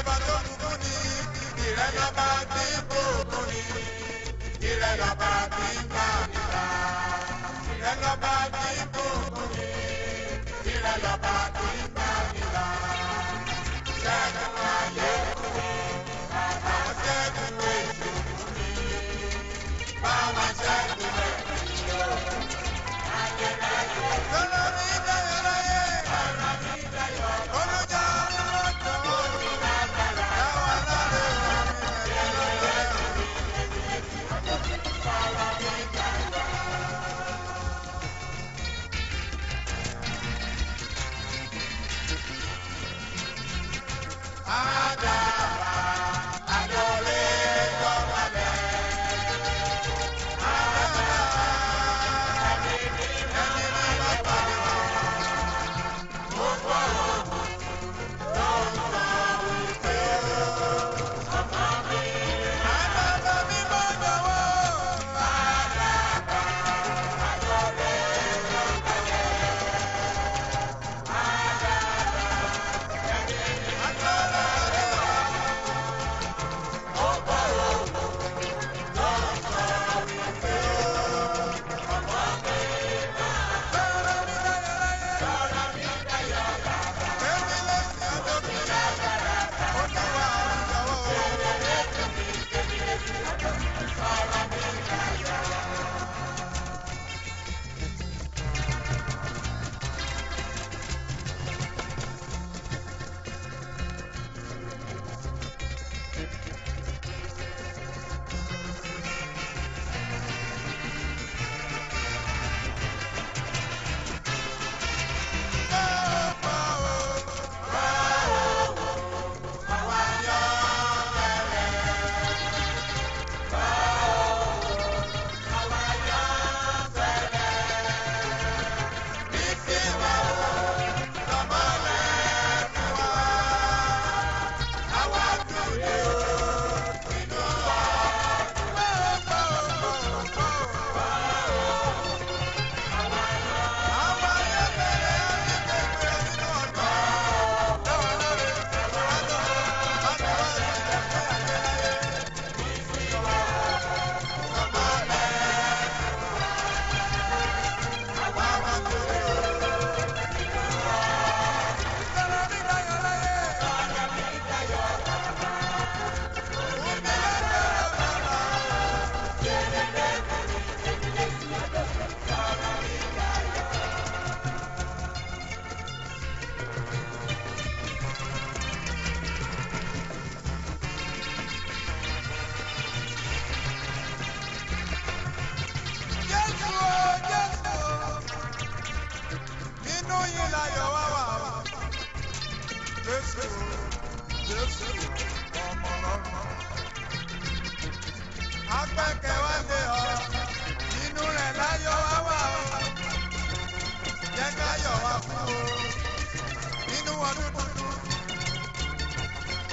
lọ́ba tó bùkún ni, ìrẹ́ lọ́ba tí bùkún ni, ìrẹ́ lọ́ba tí gbà nígbà, ìrẹ́ lọ́ba tí bùkún ni, ìrẹ́ lọ́ba tí gbà nígbà. Ṣẹ́gun ayé fún mi, bàbá ṣẹ́gun èṣù fún mi, bàbá ṣẹ́gun ẹ̀mí yó. Lọ́lọ́ mi dáyọ̀ láyé, ọ̀rọ̀ mi dáyọ̀, olùjà lọ́dọ̀, olùlágbára, dáwà lálẹ́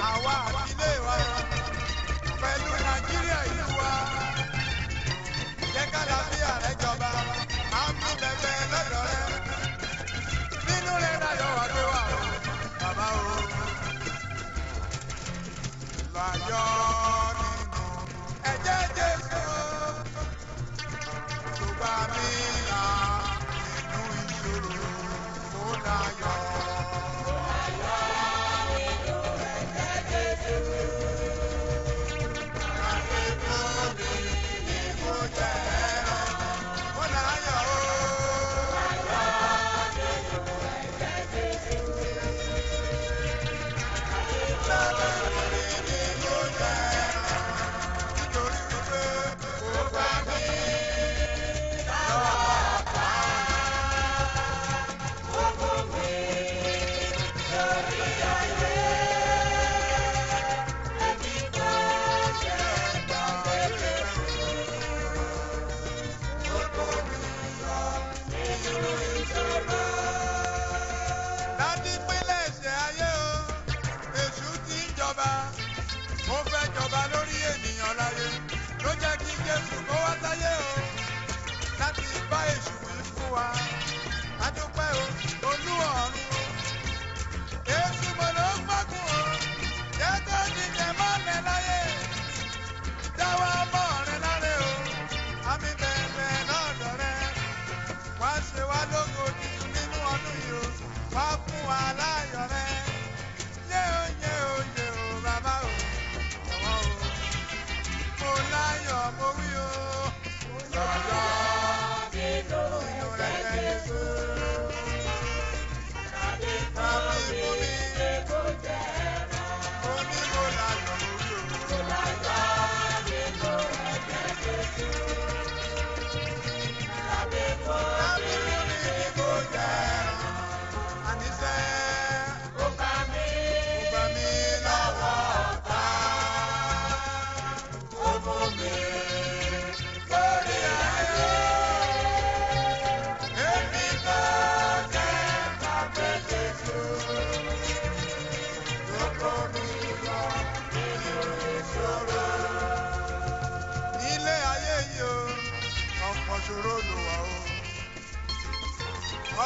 àwa àtìlé wa pẹ̀lú Nàìjíríà ìlú wa. Jẹ́ kálàáfíà rẹ̀ jọba, àmì bẹ̀bẹ̀ lọ́dọ̀ rẹ̀. Nínú rẹ̀ láyọ̀ wá gbé wà o, bàbá o. Láyọ̀ nínú ẹ̀jẹ̀ Jésù, tó bá mi là nínú ìṣòro, mo láyọ̀. Mo fẹ́ jọba lórí ènìyàn láyé, ló jẹ́ kí Jésù kó wá sáyé o, láti bá èṣù wí fún wa. A dúpẹ́ o, Olú ọ̀run o, Jésù mo ló ń gbógun o, jẹ́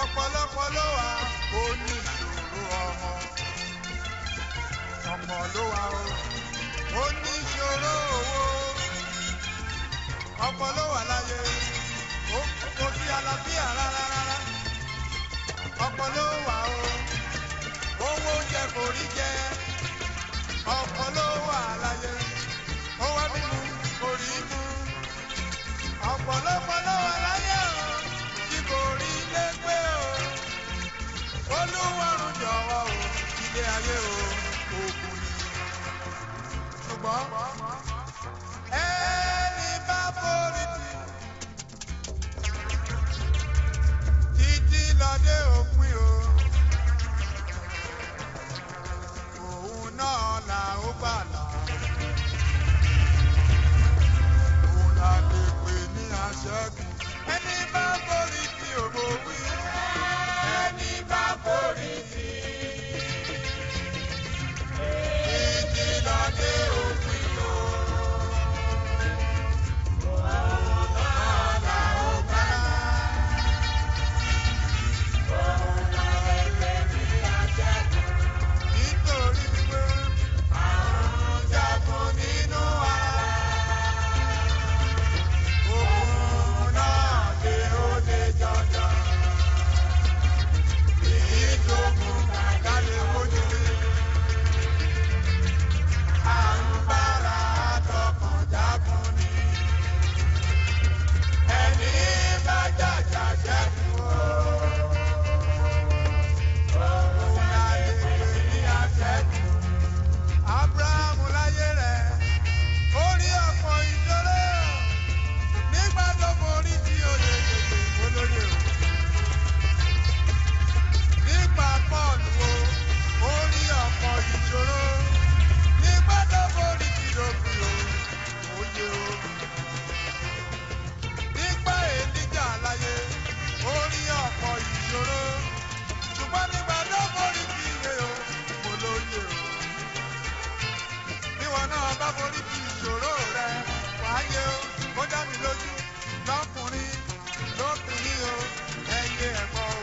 ọ̀pọ̀lọpọ̀ ló wà ó ní ìṣòro ọmọ ló wà ó ní ìṣòro owó, ọ̀pọ̀ ló wà láyé kò sí àlàáfíà rárá, ọ̀pọ̀ ló wà owó oúnjẹ kò rí jẹ, ọ̀pọ̀ ló wà láyé owó mímu kò rí mu, ọ̀pọ̀lọpọ̀ ló wà láyé tí kò rí lé gbé Olúwarun jọ̀wọ́ ilé ayé òkun ni, ṣùgbọ́n ẹni bá forí títí lọ́dẹ òpin òun náà là ó gbàlà, òun là lè pè ní aṣẹ́gun. Ẹni bá forí tí òbò wí, ẹni bá forí tí títí lọ́dẹ òpin òun náà là ó gbàlà, òun là lè pè ní aṣẹ́gun. Nítorí pé àrùn jagun nínú ara, òun náà lè ó lè jọjọ. Èyí tó mú ká lè mójú rí. Àrùn bára àtọkàn jagun ni. Ẹni bá jàjà ṣẹ́gun òun là lè pè ní aṣẹ́gun. Ábúráhámù láyé rẹ̀ ó rí ọ̀pọ̀ ìṣòro nígbà tó forí tí ó lè tètè olóyè o. Nígbà Pọ́ọ̀lù ó rí ọ̀pọ̀ ìṣòro nígbà tó forí tí lópin òye o. Nígbà Èlíjà láyé ó rí ọ̀pọ̀ ìṣòro ṣùgbọ́n nígbà tó forí tí ìwé olóyè o. Bí wọn náà bá forí tí ìṣòro rẹ wáyé o, ó dá mi lójú lọ́kùnrin lóbìnrin o, ẹyẹ ẹ̀kọ́ o.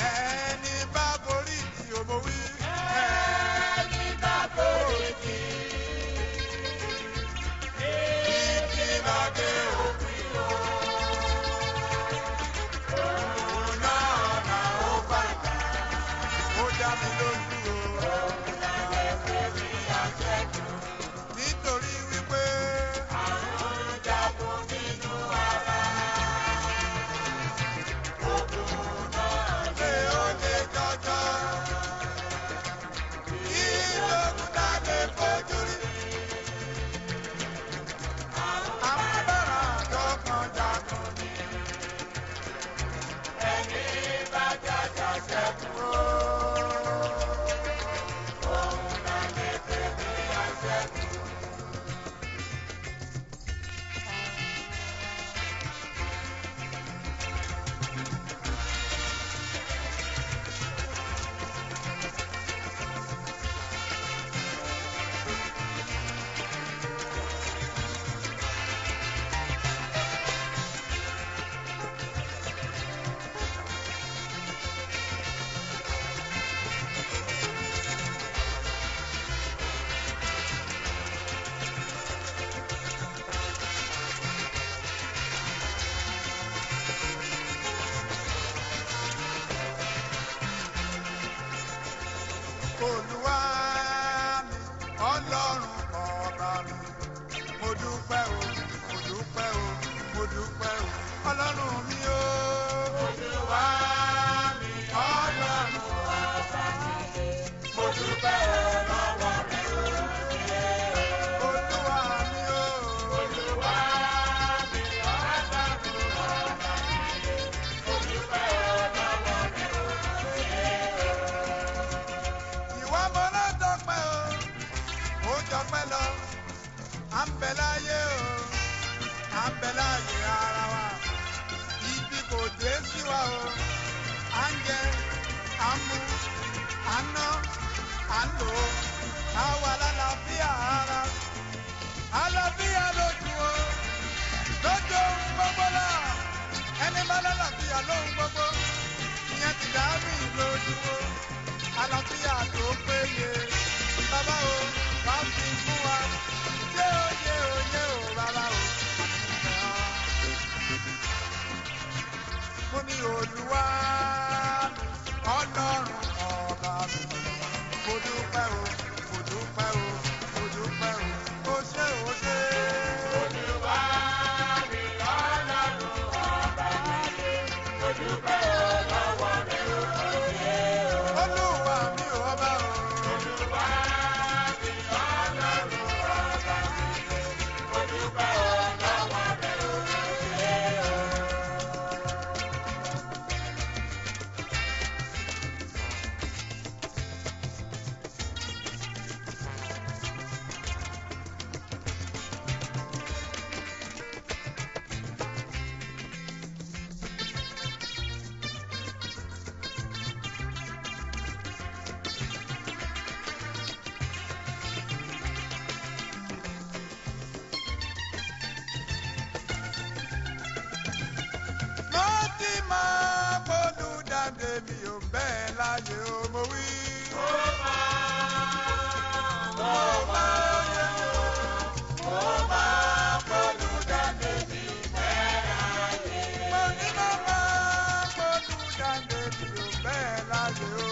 Ẹni bá forí tí òbò wí. Ẹni bá forí tí títí lọ́dẹ òpin òun náà là ó gbàgbà, ó dá mi lójú o. Nítorí wípé àrùn jagun nínú ara, òkun náà lè ó lè jọjọ. Kí lókun tá lè fojú rí? Àmúbára àtọkàn jagun ni. Ẹni bá jàjà ṣẹ́gun òun là lè pè ní aṣẹ́gun. Olúwa mi, Ọlọ́run ọba mi, mo dúpẹ́ o, mo dúpẹ́ o, mo dúpẹ́ o, Ọlọ́run mi o. Olúwa mi, Ọlọ́run ọba mi, mo dúpẹ́ o lọ́wọ́ rẹ o. Olúwa mi o. Olúwa mi, Ọlọ́run ọba mi, mo dúpẹ́ o lọ́wọ́ rẹ o. Ìwà mọ́lá tọpẹ́ o, ó jọpẹ́ lọ, à ń bẹ láyé o, à ń bẹ láyé ara wa, ibi kò dé sí wa o, à ń jẹ, à ń mu, à ń ná, à ń lò ó, à wà lálàáfíà ara, àlàáfíà lójú o, lójú ohun gbogbo náà, ẹni bá lálàáfíà lóhun gbogbo. ìyẹn ti dá mi lójúwó àlàáfíà tó péye bàbá o wá fi fún wa yé o bàbá o mo ní Olúwa Ọlọ́run ọba mi mo dúpẹ́ o mo dúpẹ́ o mo dúpẹ́ o ṣé o ṣé. Olúwa mi Ọlọ́run ọba mi mo dúpẹ́ o lọ́wọ́ rẹ o ṣé o. Olúwa mi ò ọba o. Olúwa mi Ọlọ́run ọba mi mo dúpẹ́ o lọ́wọ́ rẹ o ṣé o. Mo ti máa bọ́lú dáńdé mi ò bẹ́ẹ̀ láyé o mo wí. Mo máa bọ́lú dáńdé mi bẹ́ẹ̀ láyé. Mo ní mo máa bọ́lú dáńdé mi ò bẹ́ẹ̀ láyé o.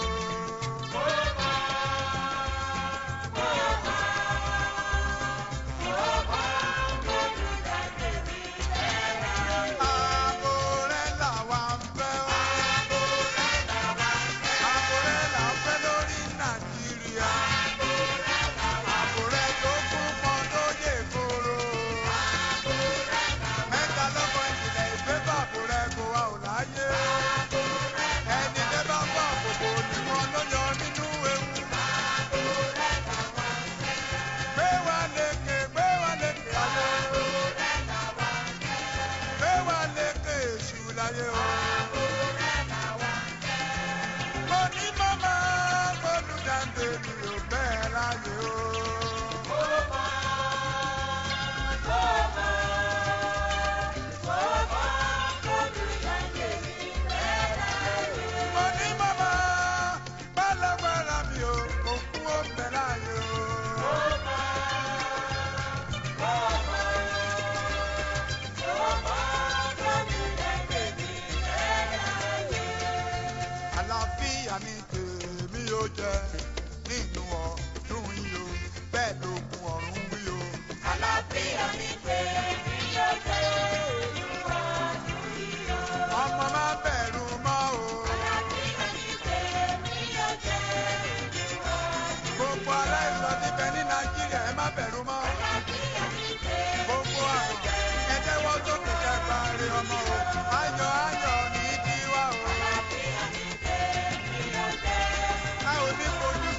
Ààbò rẹ̀ làwa ń fẹ́ o. Ààbò rẹ̀ là ń fẹ́ lórí Nàìjíríà. Ààbò rẹ̀ tó kún pọn tó yè kóró. Mẹ́ta lọ́kọ̀ ìjìnlẹ̀ ìgbé bàbò rẹ̀ kò wá ò láyé. Ẹni tẹ́ bá bọ̀ àbòbò ni wọ́n ló yọ nínú ewu. Gbé wa lékè ayé. Gbé wa lékè èṣù láyé o. Mo ní màmá bọ́lú dáńdé mi ò bẹ́ẹ̀ láyé o. Mo ní màmá bálágbára mi ò òkú ó bẹ̀ láyé o. Àlàáfíà ni tèmi ó jẹ nínú ọdún yìí o bẹ́ẹ̀ lókun ọ̀run wí o. Àlàáfíà ni tèmi yóò jẹ́ nínú ọdún yìí o. Ọmọ má bẹ̀rù mọ́ o. Àlàáfíà ni tèmi yóò jẹ́ nínú ọdún yìí o. Gbogbo aláìsàn níbẹ̀ ní Nàìjíríà ẹ má bẹ̀rù mọ́. Àlàáfíà ni tèmi Gbogbo àrùn ẹ jẹ́wọ́ sókè kẹgbà rí ọmọ o. Ayọ̀ ní tiwa o. Àlàáfíà ni tèmi yóò jẹ́. A ò ní fojú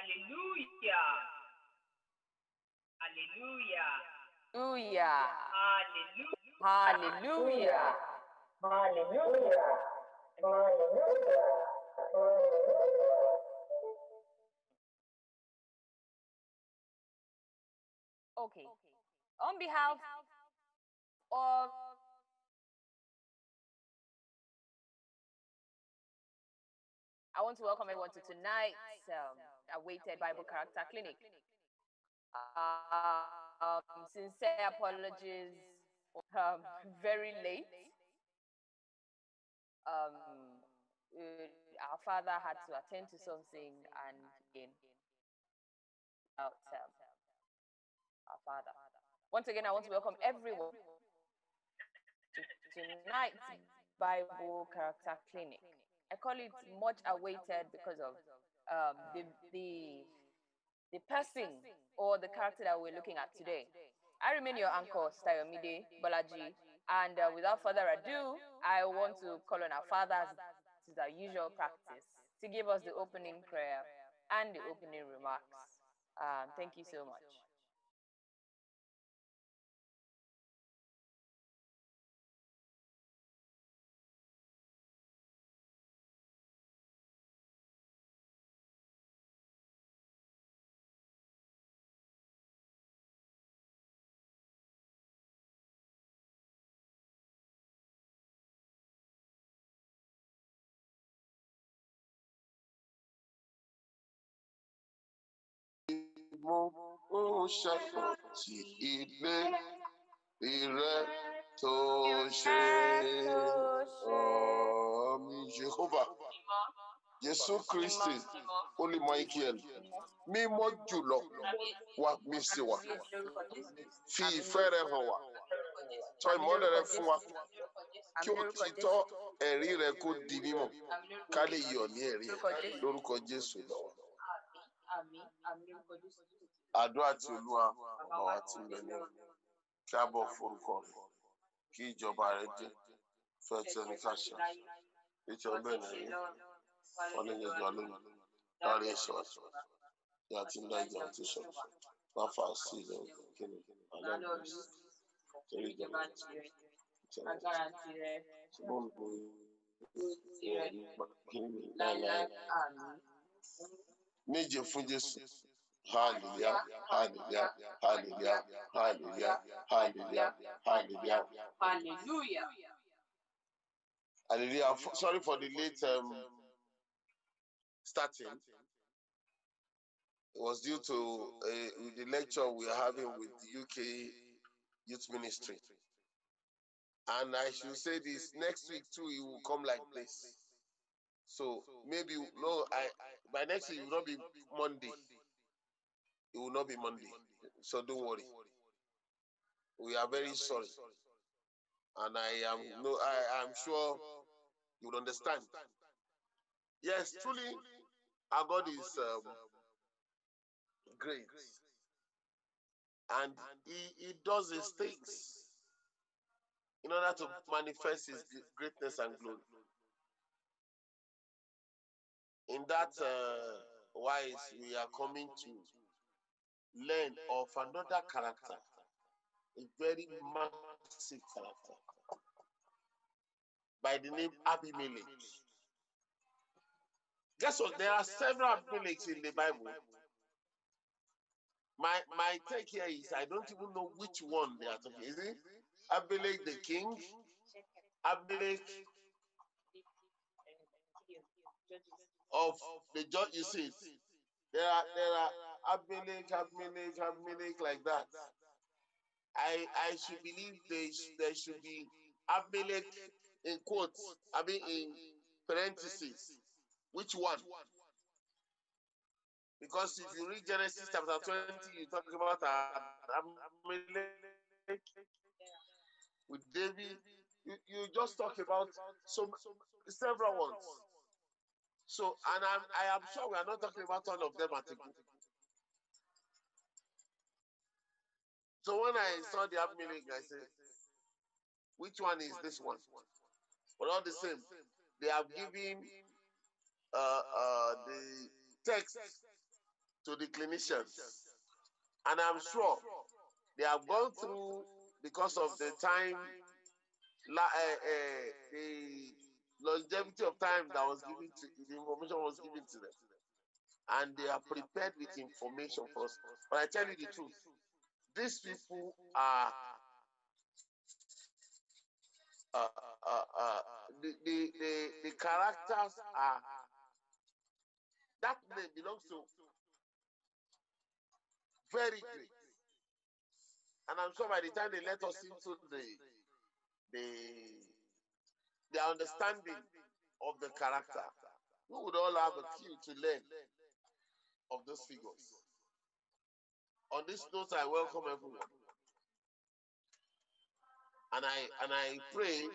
Hallelujah. Hallelujah. Hallelujah. Hallelujah. Hallelujah. Okay. On behalf of I want to welcome everyone to tonight's awaited Bible Character Clinic. Sincere apologies for very late. Our father had to attend to something and about our father. Once again, I want to welcome everyone to tonight's Bible Character Clinic. I call it much awaited because of the person or the character that we're looking at today. I remain your anchor, Sister Yomide Bolaji, and without further ado, I want to call on our fathers, as is our usual practice, to give us the opening prayer and the opening remarks. Thank you so much. Mo ṣàfọ̀ sí ilé ìrẹ́ tó ṣe àmì Jehovah Jésù Kristi Holy Michael mímọ́ jùlọ wá mí sí wa fi ìfẹ́ rẹ hàn wá tọ́ ìmọ́lẹ̀ rẹ fún wa kí òtítọ́ ẹ̀rí rẹ kó di mímọ̀ ká lè yọ̀ ní ẹ̀rí lórúkọ Jésù lọ́wọ́. Àdúrà tí Olúwa ọba wa ti ń bẹ ní kí a bọ̀ forúkọ rẹ̀ kí ìjọba rẹ̀ dé fẹ́ tí ẹni ká ṣe ètò ọbẹ̀ nìyí wọn ní ìjọ lónìí láàrin ẹ̀ṣọ́ tí a ti ń dá ìjà tó sọ wá fà á sí ilẹ̀ kíni alẹ́ ìgbésí torí ìjọba ṣùgbọ́n mo kíni láéláé méje fún Jésù. Hallelujah, hallelujah, hallelujah, hallelujah, hallelujah, hallelujah. Hallelujah. Hallelujah. Sorry for the late starting. It was due to the lecture we are having with the UK Youth Ministry. And I should say this, next week too, it will come like this. So maybe, no, by next week it will not be Monday. It will not be Monday. So don't worry. We are very sorry. And I am sure you will understand. Yes, truly, our God is great. And he does his things in order to manifest his greatness and glory. In that wise, we are coming to learn of another character, a very massive character, by the name Abimelech. Guess what? There are several Abimelechs in the Bible. My take here is I don't even know which one they are talking. Is it Abimelech the king? Abimelech of the judge? You see it. There are Abimelech like that. I should believe there should be Abimelech in quotes. I mean in parentheses. Which one? Because if you read Genesis chapter 20, you talk about Abimelech with David. You just talk about several ones. So, and I am sure we are not talking about all of them at a group. So when I saw the Abimelech, I said, which one is this one? But all the same, they have given the text to the clinicians. And I'm sure they have gone through, because of the time, the longevity of time that was given to the information was given to them, and they are prepared with information for us. But I tell you the truth, these people are the characters are, that name belongs to very great. And I'm sure by the time they let us into the understanding of the character, we would all have a cue to learn of those figures. On this note, I welcome everyone. And I pray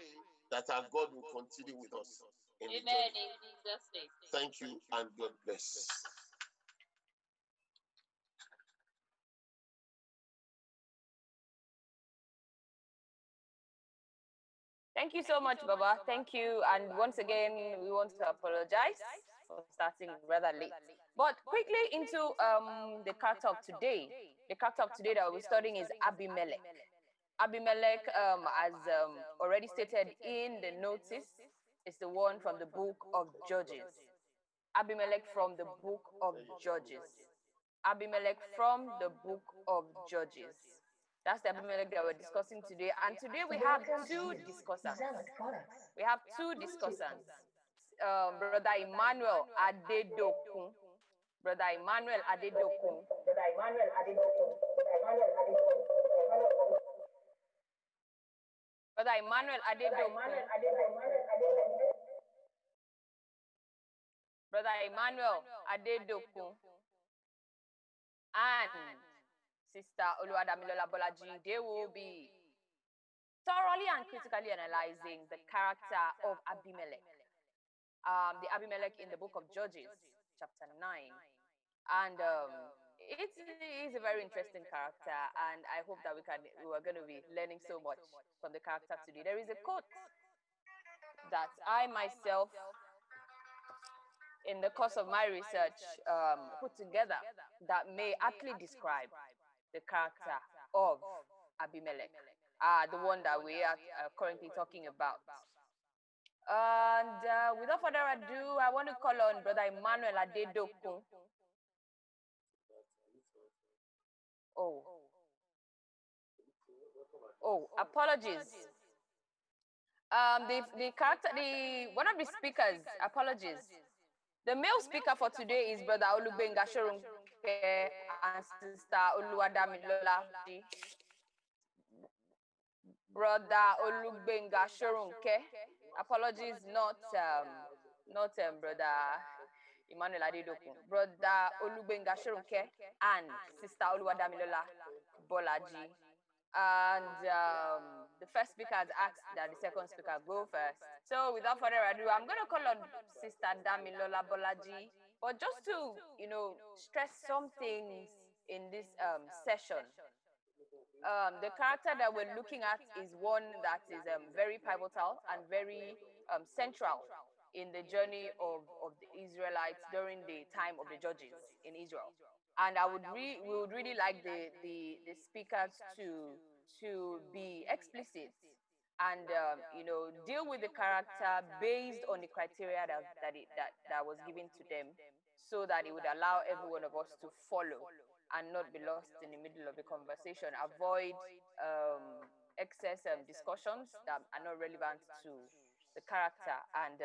that our God will continue with us. Amen. In Jesus' name. Thank you, and God bless. Thank you so much, Baba. Thank you. And once again, we want to apologize for starting rather late. But quickly into the character of today. The character of today that we're studying is Abimelech. Abimelech, as already stated in the notice, is the one from the book of Judges. Abimelech from the book of Judges. Abimelech from the book of Judges. That's the Abimelech that we're discussing today. And today we have two discussants. We have two discussants. Brother Emmanuel Adedokun. Brother Emmanuel Adedokun. Brother Emmanuel Adedokun. Brother Emmanuel Adedokun. And Sister Oluwadamilola Bolaji, they will be thoroughly and critically analyzing the character of Abimelech. The Abimelech in the book of Judges, chapter 9. And it is a very interesting character, and I hope that we are going to be learning so much from the character today. There is a quote that I myself, in the course of my research, put together that may aptly describe the character of Abimelech, the one that we are currently talking about. And without further ado, I want to call on Brother Emmanuel Adedokun. Oh, apologies. The character, one of the speakers, apologies. The male speaker for today is Brother Olubenga Shorunke and Sister Oluwadamilola. Brother Olubenga Shorunke. Apologies, not Brother Emmanuel Adedokun. Brother Olubenga Shorunke and Sister Oluwadamilola Bolaji. And the first speaker has asked that the second speaker go first. So without further ado, I'm going to call on Sister Damilola Bolaji. But just to, stress some things in this session. The character that we're looking at is one that is very pivotal and very central in the journey of the Israelites during the time of the judges in Israel. And we would really like the speakers to be explicit and deal with the character based on the criteria that was given to them, so that it would allow every one of us to follow and not be lost in the middle of the conversation. Avoid excess discussions that are not relevant to the character, and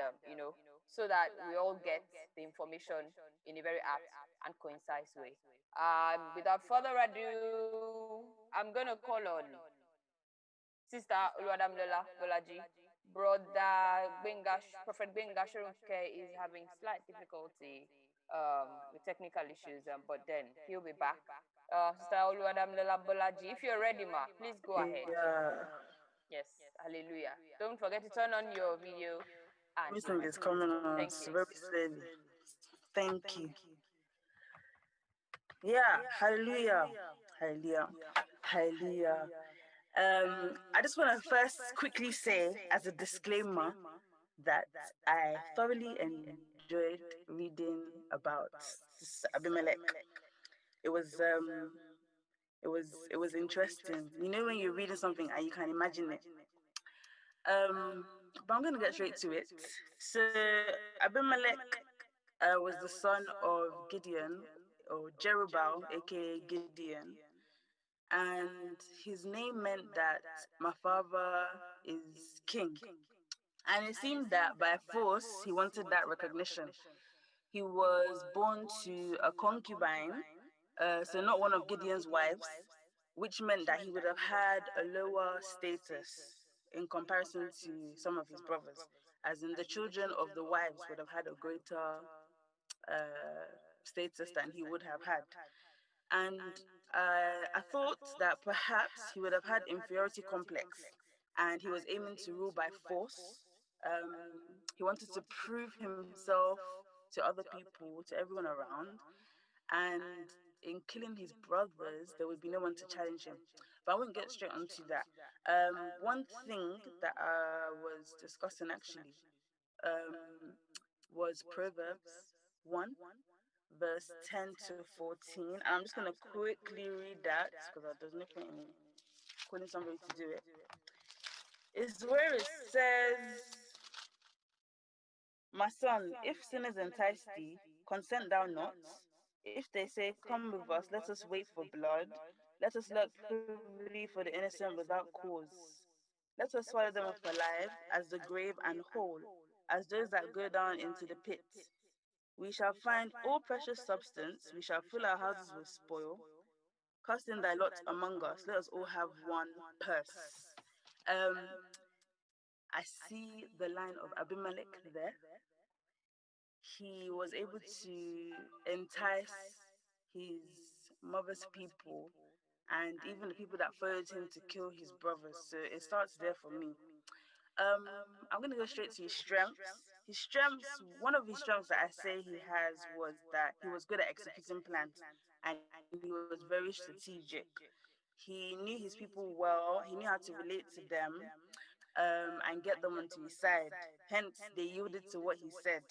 so that we all get the information in a very apt and concise way. Without further ado, I'm going to call on Sister Oluwadamilola Bolaji. Brother Prophet Benga Shorunke is having slight difficulty with technical issues, but then he'll be back. Sister Oluwadamilola Bolaji, if you're ready, ma, please go ahead. Yes, hallelujah. Don't forget to turn on your video. Everything is coming on very slowly. Thank you. Yeah, hallelujah, hallelujah, hallelujah. I just want to first quickly say, as a disclaimer, that I thoroughly enjoyed reading about Abimelech. It was it was interesting. You know when you're reading something and you can imagine it. But I'm gonna get straight to it. So Abimelech was the son of Gideon or Jerubbaal, aka Gideon, and his name meant that my father is king. And it seemed that by force he wanted that recognition. He was born to a concubine, so not one of Gideon's wives, which meant that he would have had a lower status in comparison to some of his brothers, as in the children of the wives would have had a greater status than he would have had. And I thought that perhaps he would have had inferiority complex and he was aiming to rule by force. He wanted to prove himself to other people, to everyone around, and in killing his brothers, there would be no one to challenge him. But I won't get straight onto that. One thing that I was discussing actually um, was Proverbs 1, verse 10 to 14. And I'm just going to quickly read that because there's no point in calling somebody to do it. Is where it says, "My son, if sinners entice thee, consent thou not. If they say, come with us, let us wait for blood. Let us lurk privily for the innocent without cause. Let us swallow them up alive, as the grave and whole, as those that go down into the pit. We shall find all precious substance, we shall fill our houses with spoil. Cast in thy lot among us, let us all have one purse." Um, I see the line of Abimelech there. He was able to entice his mother's people and even the people that followed him to kill his brothers. So it starts there for me. Um, I'm gonna go straight to his strengths. His strengths, one of his strengths that I say he has was that he was good at executing plans and he was very strategic. He knew his people well, he knew how to relate to them, and get them onto his side. Hence, they yielded to what he said.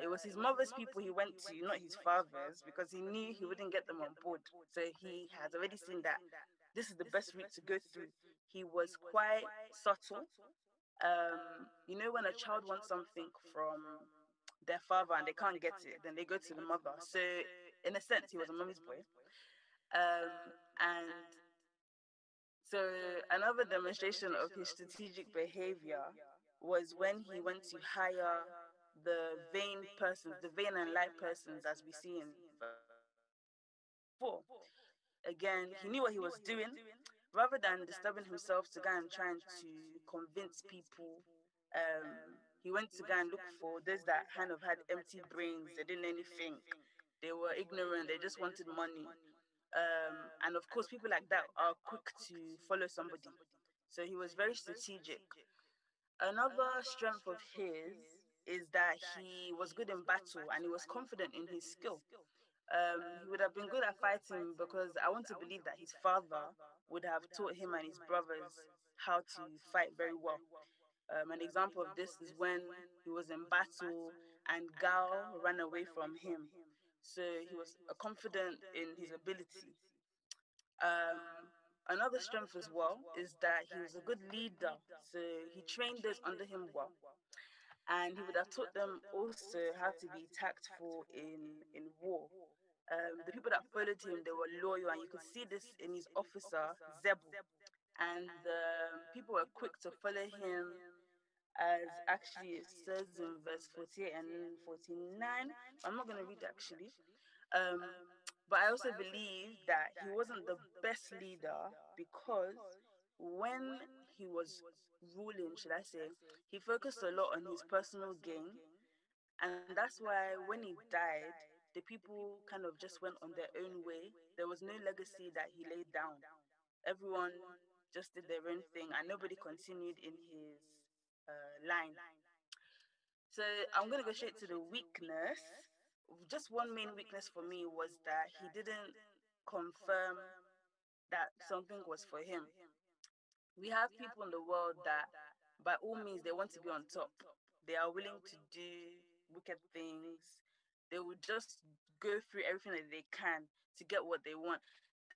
It was his mother's people he went to, not his father's, because he knew he wouldn't get them on board. So he has already seen that this is the best route to go through. He was quite subtle. You know, when a child wants something from their father and they can't get it, then they go to the mother. So, in a sense, he was a mommy's boy. And so, another demonstration of his strategic behavior was when he went to hire the vain persons, the vain and light persons, as we see in verse 4. Again, he knew what he was doing. Rather than disturbing himself to go and trying to convince people, he went to go and look for those that kind of had empty brains. They didn't know anything. They were ignorant. They just wanted money. And of course, people like that are quick to follow somebody. So he was very strategic. Another strength of his is that he was good in battle and he was confident in his skill. He would have been good at fighting because I want to believe that his father would have taught him and his brothers how to fight very well. An example of this is when he was in battle and Gal ran away from him. So he was confident in his ability. Another strength as well is that he was a good leader. So he trained those under him well. And he would have taught them also how to be tactful in war. The people that followed him, they were loyal, and you could see this in his officer, Zebu. And people were quick to follow him, as actually it says in verse 48 and 49. I'm not going to read it actually. Um, but I also believe that he wasn't the best leader because when he was ruling, should I say, he focused a lot on his personal gain. And that's why when he died, the people kind of just went on their own way. There was no legacy that he laid down. Everyone just did their own thing and nobody continued in his line. So I'm going to go straight to the weakness. Just one main weakness for me was that he didn't confirm that something was for him. We have people in the world that, by all means, they want to be on top. They are willing to do wicked things. They would just go through everything that they can to get what they want.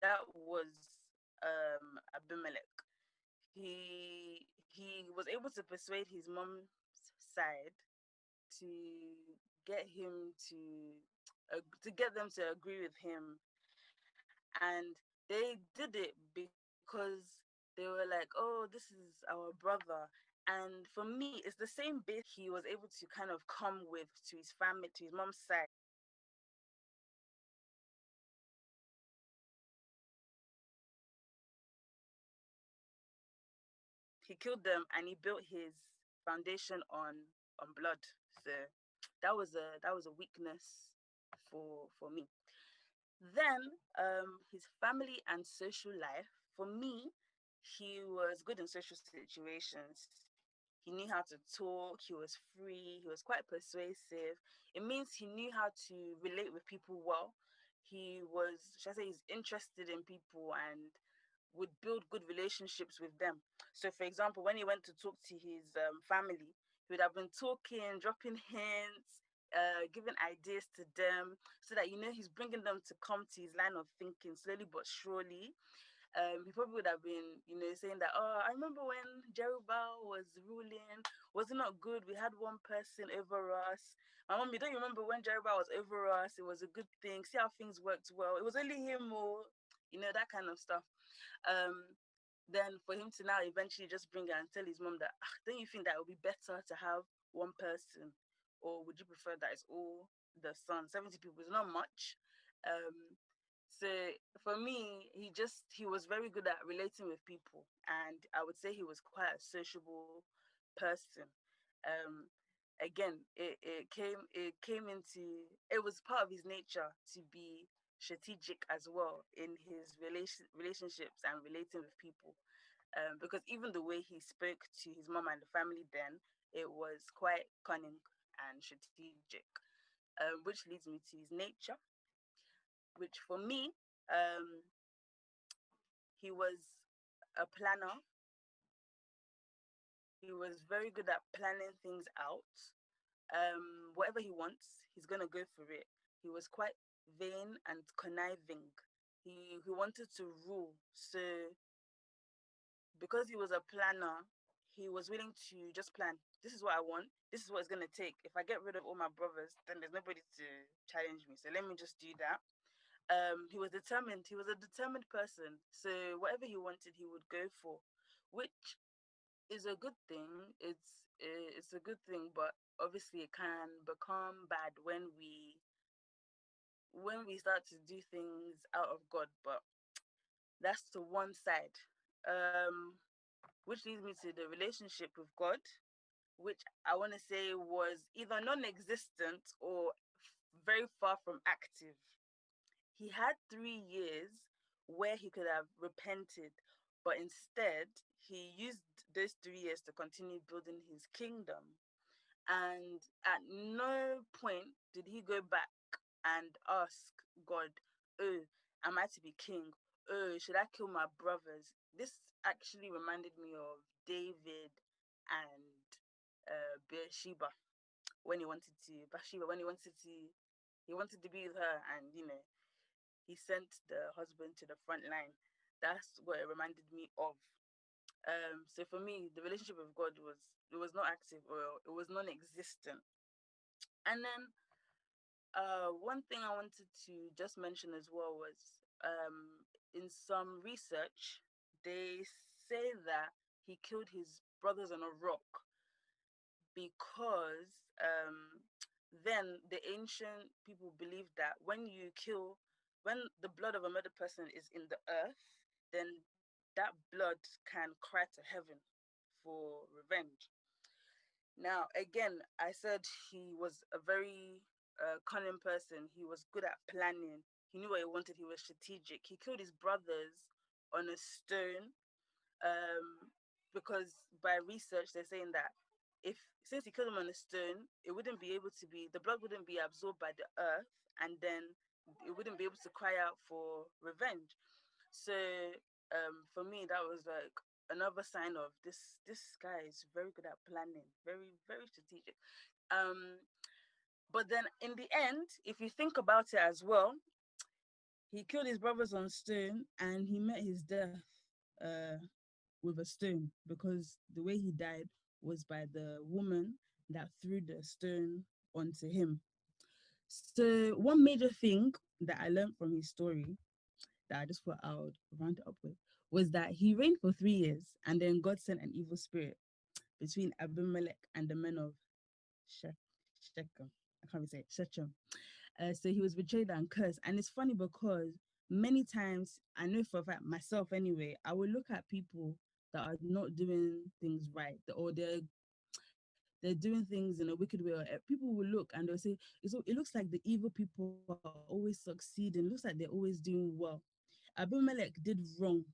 That was Abimelech. He was able to persuade his mom's side to get him to get them to agree with him, and they did it because they were like, oh, this is our brother. And for me, it's the same base he was able to kind of come with to his family, to his mom's side. He killed them and he built his foundation on blood. So that was a weakness for me. Then his family and social life. For me, he was good in social situations. He knew how to talk, he was free, he was quite persuasive. It means he knew how to relate with people well. He was, should I say, he's interested in people and would build good relationships with them. So, for example, when he went to talk to his family, he would have been talking, dropping hints, giving ideas to them, so that he's bringing them to come to his line of thinking slowly but surely. He probably would have been, saying that, oh, I remember when Jerubal was ruling, was it not good? We had one person over us. My mom, you don't remember when Jerubal was over us? It was a good thing. See how things worked well. It was only him, or, that kind of stuff. Um, then for him to now eventually just bring it and tell his mom that, don't you think that it would be better to have one person, or would you prefer that it's all the son? 70 people is not much. So for me, he was very good at relating with people, and I would say he was quite a sociable person. Um, Again, it was part of his nature to be strategic as well in his relationships and relating with people. Because even the way he spoke to his mom and the family then, it was quite cunning and strategic. Which leads me to his nature, which for me, um, he was a planner. He was very good at planning things out. Whatever he wants, he's gonna go for it. He was quite vain and conniving. He wanted to rule. So because he was a planner, he was willing to just plan. This is what I want. This is what it's gonna take. If I get rid of all my brothers, then there's nobody to challenge me. So let me just do that. He was determined. He was a determined person. So whatever he wanted, he would go for, which is a good thing. It's a good thing, but obviously it can become bad when we start to do things out of God. But that's to one side. Um, which leads me to the relationship with God, which I want to say was either non-existent or very far from active. He had 3 years where he could have repented, but instead he used those 3 years to continue building his kingdom. And at no point did he go back and ask God, oh, am I to be king? Oh, should I kill my brothers? This actually reminded me of David and Bathsheba when he wanted to be with her, and he sent the husband to the front line. That's what it reminded me of. So for me, the relationship with God was not active, or it was non-existent. And then one thing I wanted to just mention as well was, in some research they say that he killed his brothers on a rock because then the ancient people believed that when the blood of a murdered person is in the earth, then that blood can cry to heaven for revenge. Now, again, I said he was a very cunning person. He was good at planning. He knew what he wanted. He was strategic. He killed his brothers on a stone, because by research they're saying that if since he killed him on a stone, the blood wouldn't be absorbed by the earth, and then it wouldn't be able to cry out for revenge. So for me, that was like another sign of this guy is very good at planning, very very strategic. Um, But then in the end, if you think about it as well, he killed his brothers on stone and he met his death uh, with a stone, because the way he died was by the woman that threw the stone onto him. So one major thing that I learned from his story that I just thought I would round it up with was that he reigned for 3 years and then God sent an evil spirit between Abimelech and the men of Shechem. I can't even say it, Shechem. So he was betrayed and cursed. And it's funny because many times, I know for a fact, myself anyway, I will look at people that are not doing things right, or they're doing things in a wicked way, or people will look and they'll say, it looks like the evil people are always succeeding, it looks like they're always doing well. Abimelech did wrong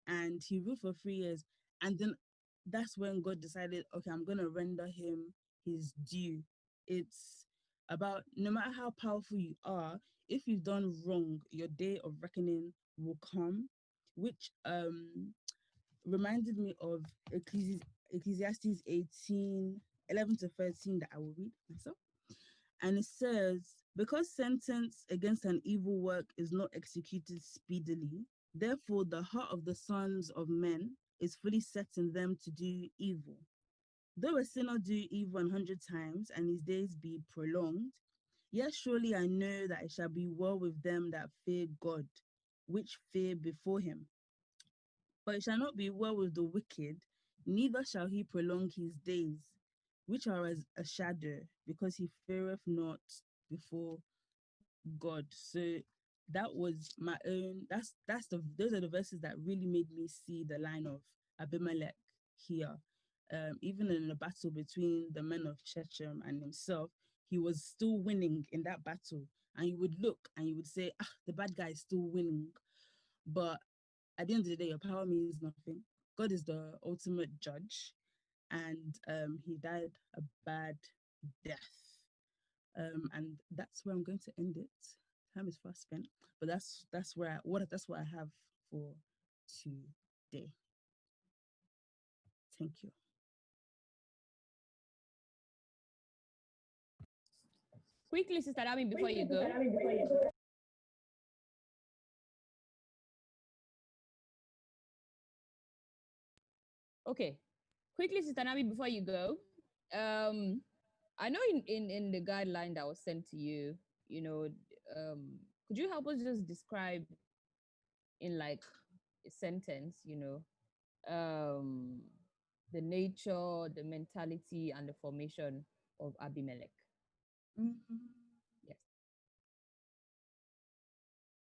and he ruled for 3 years. And then that's when God decided, okay, I'm going to render him his due. It's about no matter how powerful you are, if you've done wrong, your day of reckoning will come, which reminded me of Ecclesiastes 18:11 to 13 that I will read myself. And it says, because sentence against an evil work is not executed speedily, therefore the heart of the sons of men is fully set in them to do evil. Though a sinner do evil 100 times and his days be prolonged, yet surely I know that it shall be well with them that fear God, which fear before him. But it shall not be well with the wicked, neither shall he prolong his days, which are as a shadow, because he feareth not before God. So that was my own. That's the those are the verses that really made me see the line of Abimelech here. Even in the battle between the men of Shechem and himself, he was still winning in that battle. And you would look and you would say, ah, the bad guy is still winning. But at the end of the day, your power means nothing. God is the ultimate judge, and he died a bad death. And that's where I'm going to end it. Time is fast spent, but that's what I have for today. Thank you. Quickly, Sister Dami, before you go. Okay. Quickly, Sister Nami, before you go. Um, I know in the guideline that was sent to you, you know, could you help us just describe in like a sentence, um, the nature, the mentality, and the formation of Abimelech? Mhm. Yes.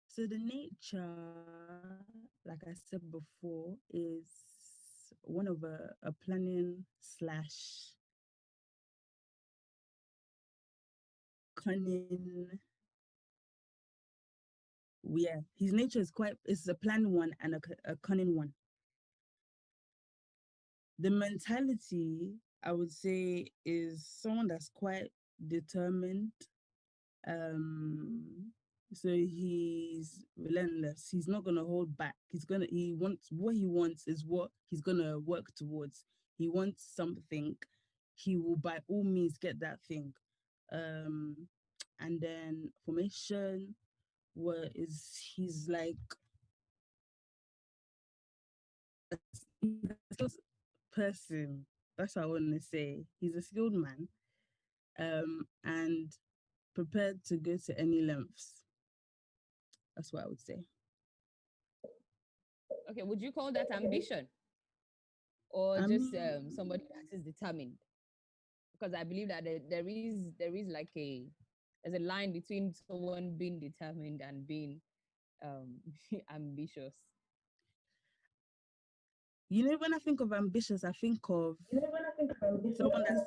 So the nature, like I said before, is one of a planning slash cunning. Yeah, his nature is a planned one and a cunning one. The mentality, I would say, is someone that's quite determined. Um, so he's relentless. He's not gonna hold back. He wants what he wants is what he's gonna work towards. He wants something, he will by all means get that thing. Um, and then formation, what is he's like he's a skilled person. That's what I want to say. He's a skilled man, and prepared to go to any lengths. That's what I would say. Okay. Would you call that ambition or I just mean, somebody that is determined? Because I believe that there is like there's a line between someone being determined and being um ambitious. when I think of ambitious, I think of someone that's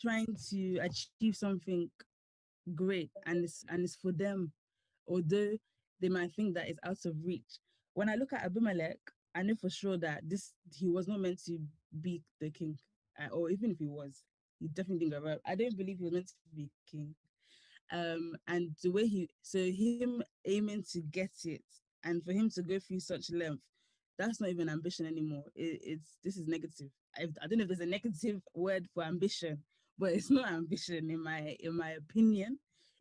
trying to achieve something great, and it's for them, although they might think that it's out of reach. When I look at Abimelech, I know for sure that this he was not meant to be the king, or even if he was, he definitely didn't go. I don't believe he was meant to be king. And the way him aiming to get it, and for him to go through such length, that's not even ambition anymore. This is negative. I don't know if there's a negative word for ambition, but it's not ambition in my opinion.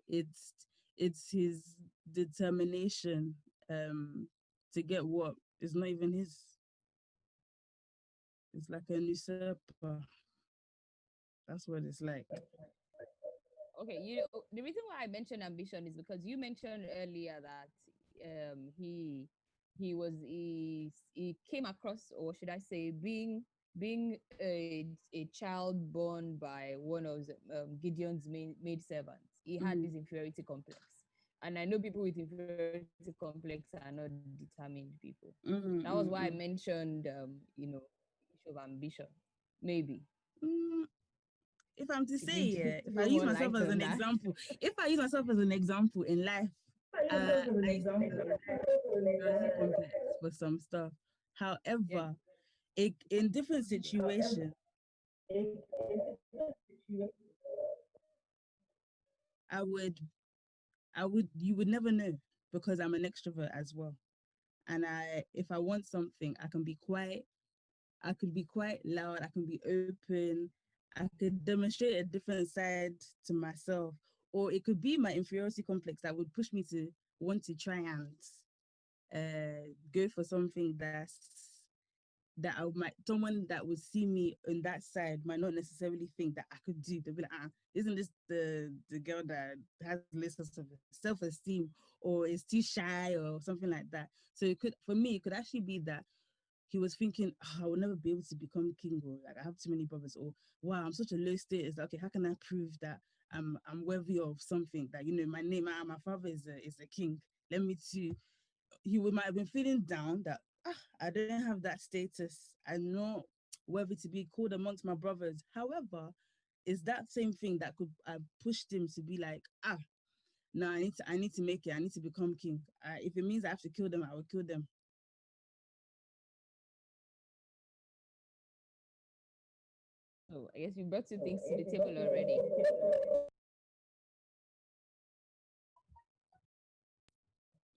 It's it's his determination to get what is not even his. It's like an usurper. That's what it's like. Okay, the reason why I mentioned ambition is because you mentioned earlier that he came across, or should I say, being a child born by one of Gideon's maid servants. He had Mm-hmm. this inferiority complex, and I know people with inferiority complex are not determined people. That was why I Mm-hmm. mentioned issue of ambition. Maybe Mm, if I'm to you say, need to yeah, if I throw use more myself light as on an that. example, if I use myself as an example in life, I used to have inferiority complex for some stuff. Yeah. However, in different situations, I would, you would never know because I'm an extrovert as well. And if I want something, I could be quite loud, I can be open, I could demonstrate a different side to myself, or it could be my inferiority complex that would push me to want to try and go for something that I might someone that would see me in that side might not necessarily think that I could do. They'll be like, isn't this the girl that has less of self esteem or is too shy or something like that? So it could for me it could actually be that he was thinking, I will never be able to become king, or like I have too many brothers, or wow, I'm such a low status. Like, okay, how can I prove that I'm worthy of something? That my name, my father is a king. Let me too. He would might have been feeling down that I don't have that status. I'm not worthy to be called amongst my brothers. However, it's that same thing that could have pushed him to be like, no, I need to make it. I need to become king. If it means I have to kill them, I will kill them. Oh, I guess you brought two things to the table already.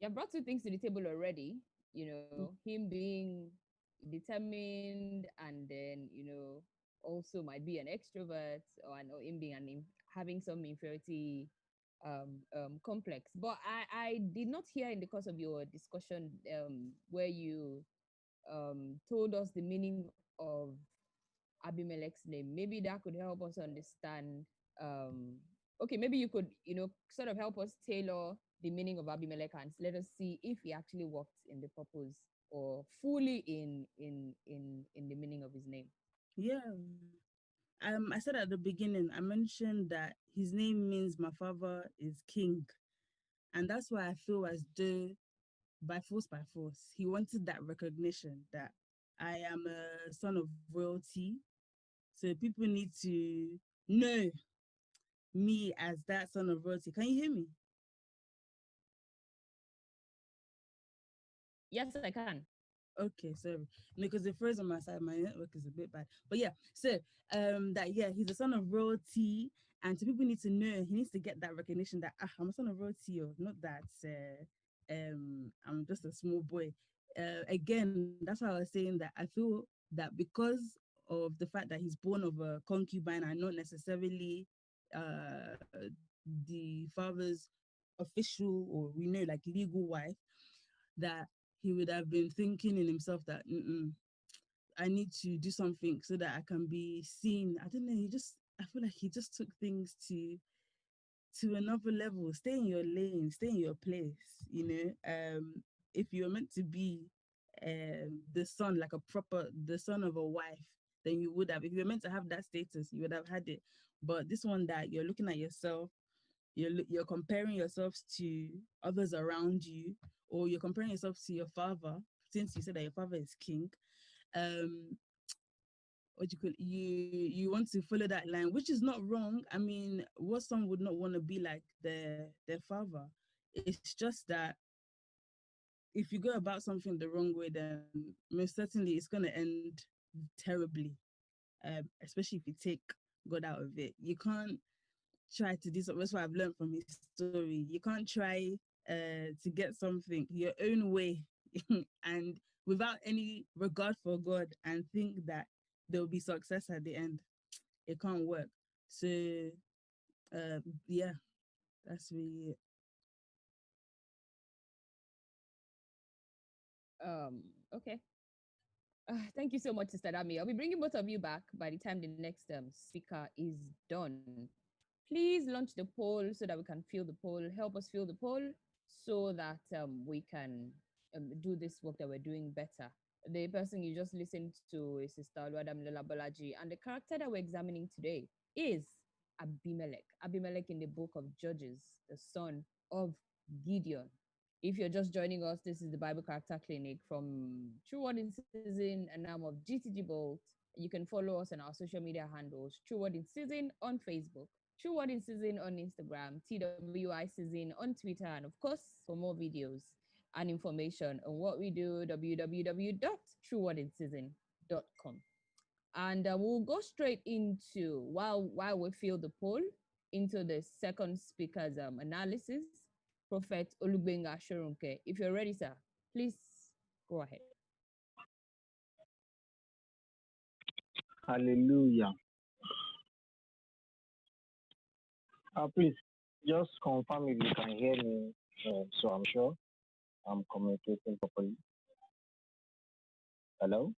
You have brought two things to the table already. Him being determined, and then also might be an extrovert, or him being having some inferiority complex. But I did not hear in the course of your discussion where you told us the meaning of Abimelech's name. Maybe that could help us understand. Okay, maybe you could, sort of help us tailor the meaning of Abimelech and let us see if he actually worked in the purpose or fully in the meaning of his name. Yeah. I said at the beginning, I mentioned that his name means my father is king. And that's why I feel as though by force, he wanted that recognition that I am a son of royalty. So people need to know me as that son of royalty. Can you hear me? Yes, I can. Okay, sorry. Because it froze on my side, my network is a bit bad. But yeah, so that yeah, he's a son of royalty, and so people need to know he needs to get that recognition that I'm a son of royalty, or not that I'm just a small boy. Again, that's why I was saying that I feel that because of the fact that he's born of a concubine and not necessarily the father's official or we know like legal wife, that he would have been thinking in himself that I need to do something so that I can be seen. I don't know. I feel like he just took things to another level. Stay in your lane, stay in your place. If you're meant to be the son, like the son of a wife, then you would have. If you're meant to have that status, you would have had it. But this one that you're looking at yourself, you're comparing yourselves to others around you, or you're comparing yourself to your father, since you said that your father is king. um what do you call you want to follow that line, which is not wrong. I mean, what son would not want to be like their father? It's just that if you go about something the wrong way, then most certainly it's going to end terribly, especially if you take God out of it. You can't try to do something. That's what I've learned from his story. You can't try to get something your own way and without any regard for God and think that there will be success at the end. It can't work. So yeah. That's really it. Okay. Thank you so much, Sister Dami. I'll be bringing both of you back by the time the next speaker is done. Please launch the poll so that we can fill the poll. Help us fill the poll so that we can do this work that we're doing better. The person you just listened to is Sister Oluwadam Lola Bolaji, and the character that we're examining today is Abimelech. Abimelech in the book of Judges, the son of Gideon. If you're just joining us, this is the Bible Character Clinic from True Word in Season and I'm of GTG Bolt. You can follow us on our social media handles, True Word in Season on Facebook, True Word in Season on Instagram, TWI Season on Twitter, and of course, for more videos and information on what we do, www.truewordinseason.com. And we'll go straight into while we fill the poll into the second speaker's analysis, Prophet Olugbenga Shorunke. If you're ready, sir, please go ahead. Hallelujah. Please just confirm if you can hear me, so I'm sure I'm communicating properly. Hello?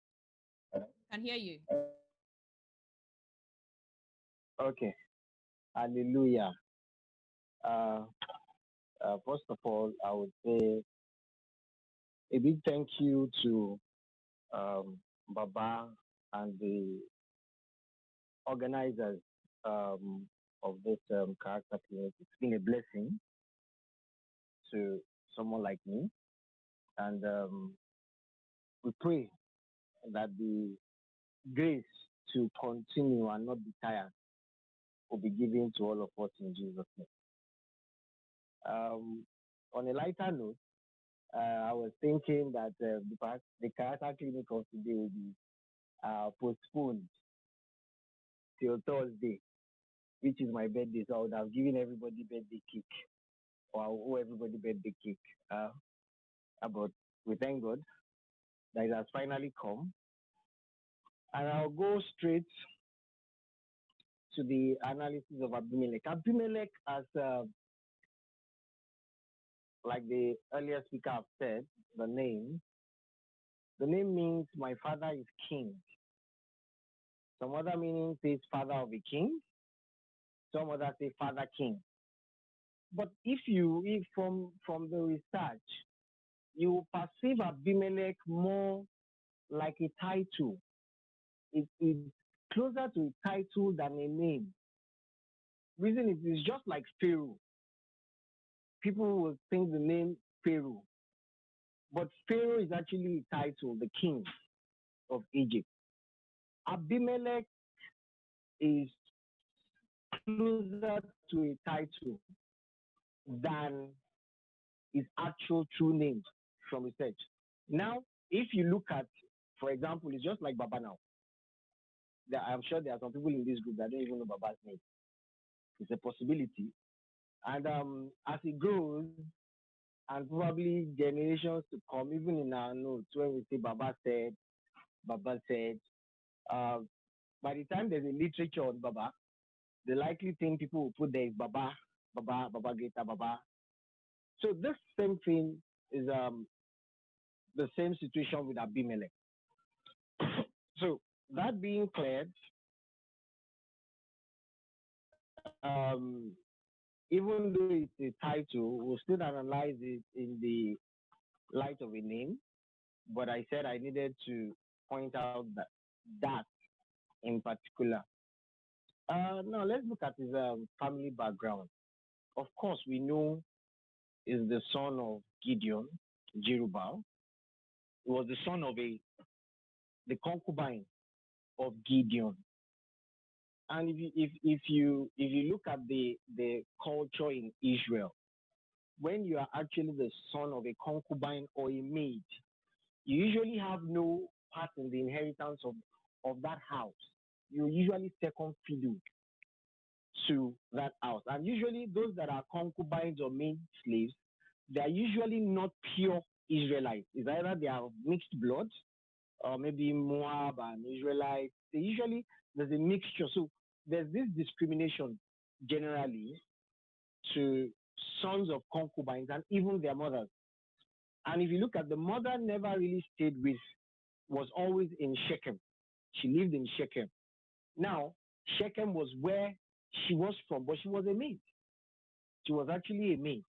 Can hear you. Okay. Hallelujah. Uh, First of all, I would say a big thank you to Baba and the organizers of this character clinic. It's been a blessing to someone like me, and we pray that the grace to continue and not be tired will be given to all of us in Jesus' name. On a lighter note, I was thinking that the character clinic of today will be postponed till Thursday, which is my birthday. So I would have given everybody birthday cake, or I will owe everybody birthday cake. But we thank God that it has finally come. And I'll go straight to the analysis of Abimelech. Abimelech, as like the earlier speaker have said, the name means my father is king. Some other meaning says father of a king. Some other say father king. But if from the research, you perceive Abimelech more like a title. It's closer to a title than a name. Reason is just like Pharaoh. People will think the name Pharaoh, but Pharaoh is actually a title, the king of Egypt. Abimelech is closer to a title than his actual true name from research. Now, if you look at, for example, it's just like Baba now. I'm sure there are some people in this group that don't even know Baba's name. It's a possibility. And as it grows, and probably generations to come, even in our notes, when we say Baba said, uh, by the time there's a literature on Baba, the likely thing people will put there is Baba, Baba, Baba Geta, Baba. So this same thing is the same situation with Abimelech. So that being cleared, even though it's a title, we'll still analyze it in the light of a name. But I said I needed to point out that in particular. Now let's look at his family background. Of course, we know is the son of Gideon, Jerubal. He was the son of the concubine of Gideon. And if you look at the culture in Israel, when you are actually the son of a concubine or a maid, you usually have no part in the inheritance of that house. You usually second fiddle to that house. And usually those that are concubines or maid slaves, they are usually not pure Israelites. It's either they are mixed blood or maybe Moab and Israelites. There's a mixture. So there's this discrimination generally to sons of concubines and even their mothers. And if you look at the mother, never really stayed with, was always in Shechem. She lived in Shechem. Now, Shechem was where she was from, but she was a maid. She was actually a maid.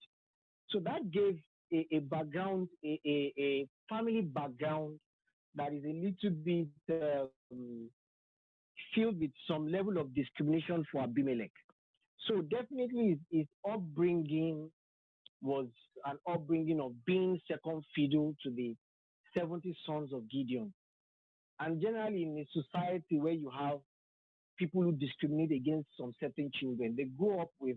So that gave a background, a family background that is a little bit filled with some level of discrimination for Abimelech. So definitely his upbringing was an upbringing of being second fiddle to the 70 sons of Gideon. And generally in a society where you have people who discriminate against some certain children, they grow up with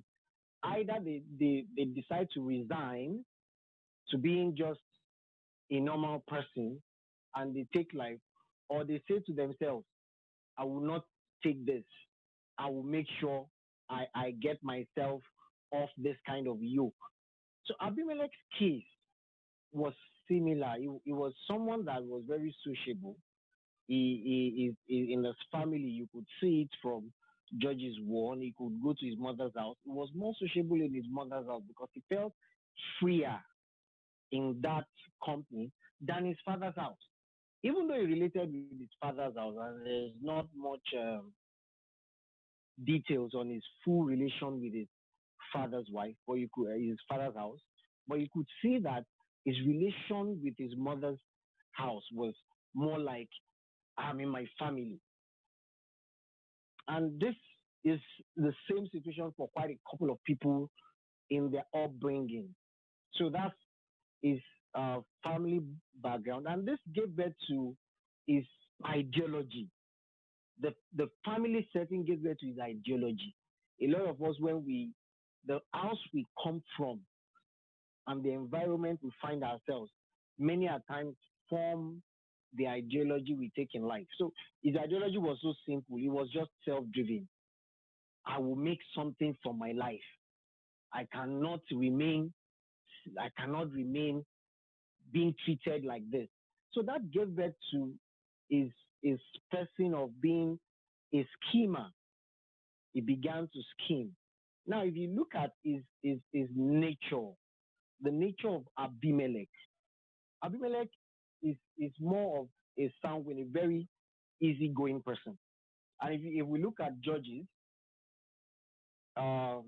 either they decide to resign to being just a normal person and they take life, or they say to themselves, I will not take this. I will make sure I get myself off this kind of yoke. So Abimelech's case was similar. He was someone that was very sociable. He in his family, you could see it from Judges 1. He could go to his mother's house. He was more sociable in his mother's house because he felt freer in that company than his father's house. Even though he related with his father's house, and there's not much details on his full relation with his father's wife, or you could his father's house, but you could see that his relation with his mother's house was more like I'm in my family. And this is the same situation for quite a couple of people in their upbringing. So that's his family background, and this gave birth to his ideology. The family setting gave birth to his ideology. A lot of us, when we, the house we come from and the environment we find ourselves, many at times form the ideology we take in life. So his ideology was so simple. It was just self-driven. I will make something for my life. I cannot remain. I cannot remain being treated like this. So that gave birth to his his person of being a schemer. He began to scheme. Now, if you look at his nature, the nature of Abimelech, Abimelech is more of a sanguine, a very easygoing person. And if we look at Judges, um,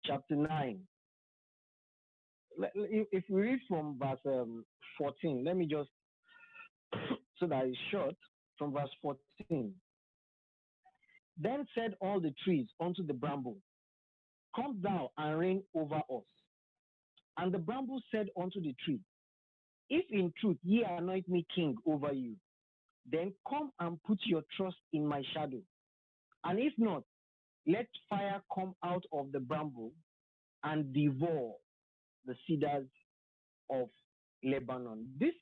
chapter 9, if we read from verse 14, let me just, so that it's short, from verse 14. Then said all the trees unto the bramble, come thou and reign over us. And the bramble said unto the tree, if in truth ye anoint me king over you, then come and put your trust in my shadow. And if not, let fire come out of the bramble and devour the cedars of Lebanon. This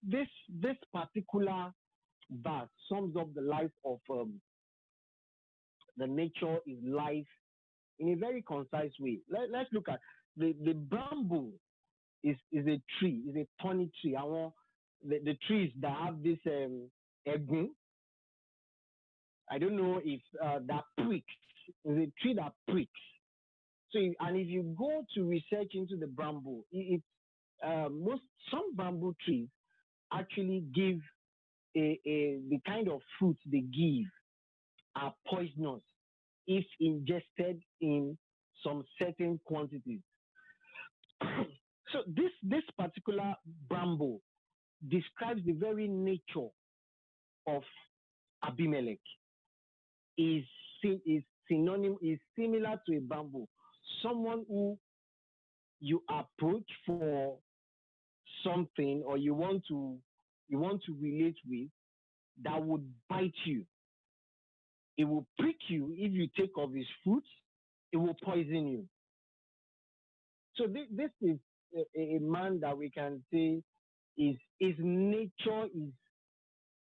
particular verse sums up the life of the nature is life in a very concise way. Let's look at the bamboo is a tree, is a thorny tree. I want the trees that have this egun. I don't know if that pricks. Is a tree that pricks. So and if you go to research into the bamboo, most some bamboo trees actually give the kind of fruits they give are poisonous if ingested in some certain quantities. So this particular bramble describes the very nature of Abimelech. Is synonym is similar to a bamboo, someone who you approach for something or you want to relate with that would bite you. It will prick you if you take of his fruits. It will poison you. So this is a man that we can say is his nature is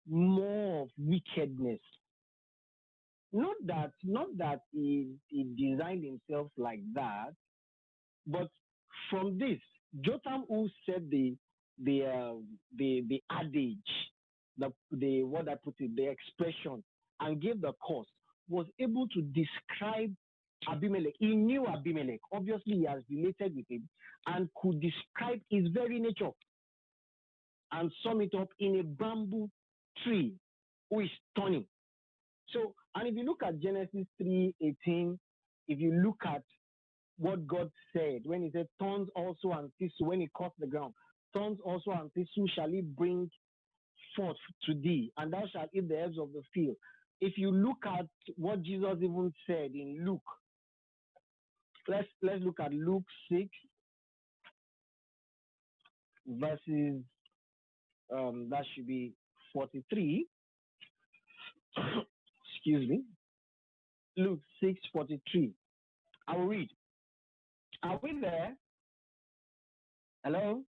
more of wickedness. Not that he designed himself like that, but from this, Jotham who said the adage, the what I put it, the expression, and gave the cause, was able to describe Abimelech. He knew Abimelech. Obviously, he has related with him and could describe his very nature and sum it up in a bamboo tree who is stunning. So, and if you look at Genesis 3:18, if you look at what God said when He said, "Thorns also and thistle," when He cursed the ground, "Thorns also and thistle shall He bring forth to thee, and thou shalt eat the herbs of the field." If you look at what Jesus even said in Luke, let's look at Luke 6 verses that should be 43. Excuse me. Luke 6:43. I will read. Are we there? Hello?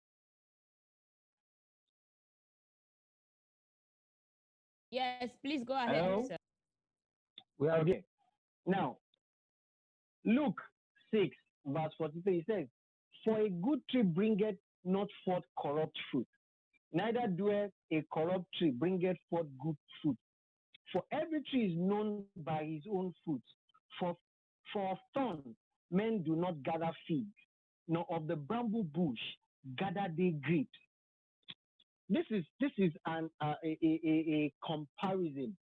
Yes, please go ahead, Hello? sir. We are there. Now, Luke 6, verse 43 says, "For a good tree bringeth not forth corrupt fruit, neither doeth a corrupt tree bringeth forth good fruit. For every tree is known by his own fruit. For, for of thorns men do not gather figs, nor of the bramble bush gather they grapes." This is a comparison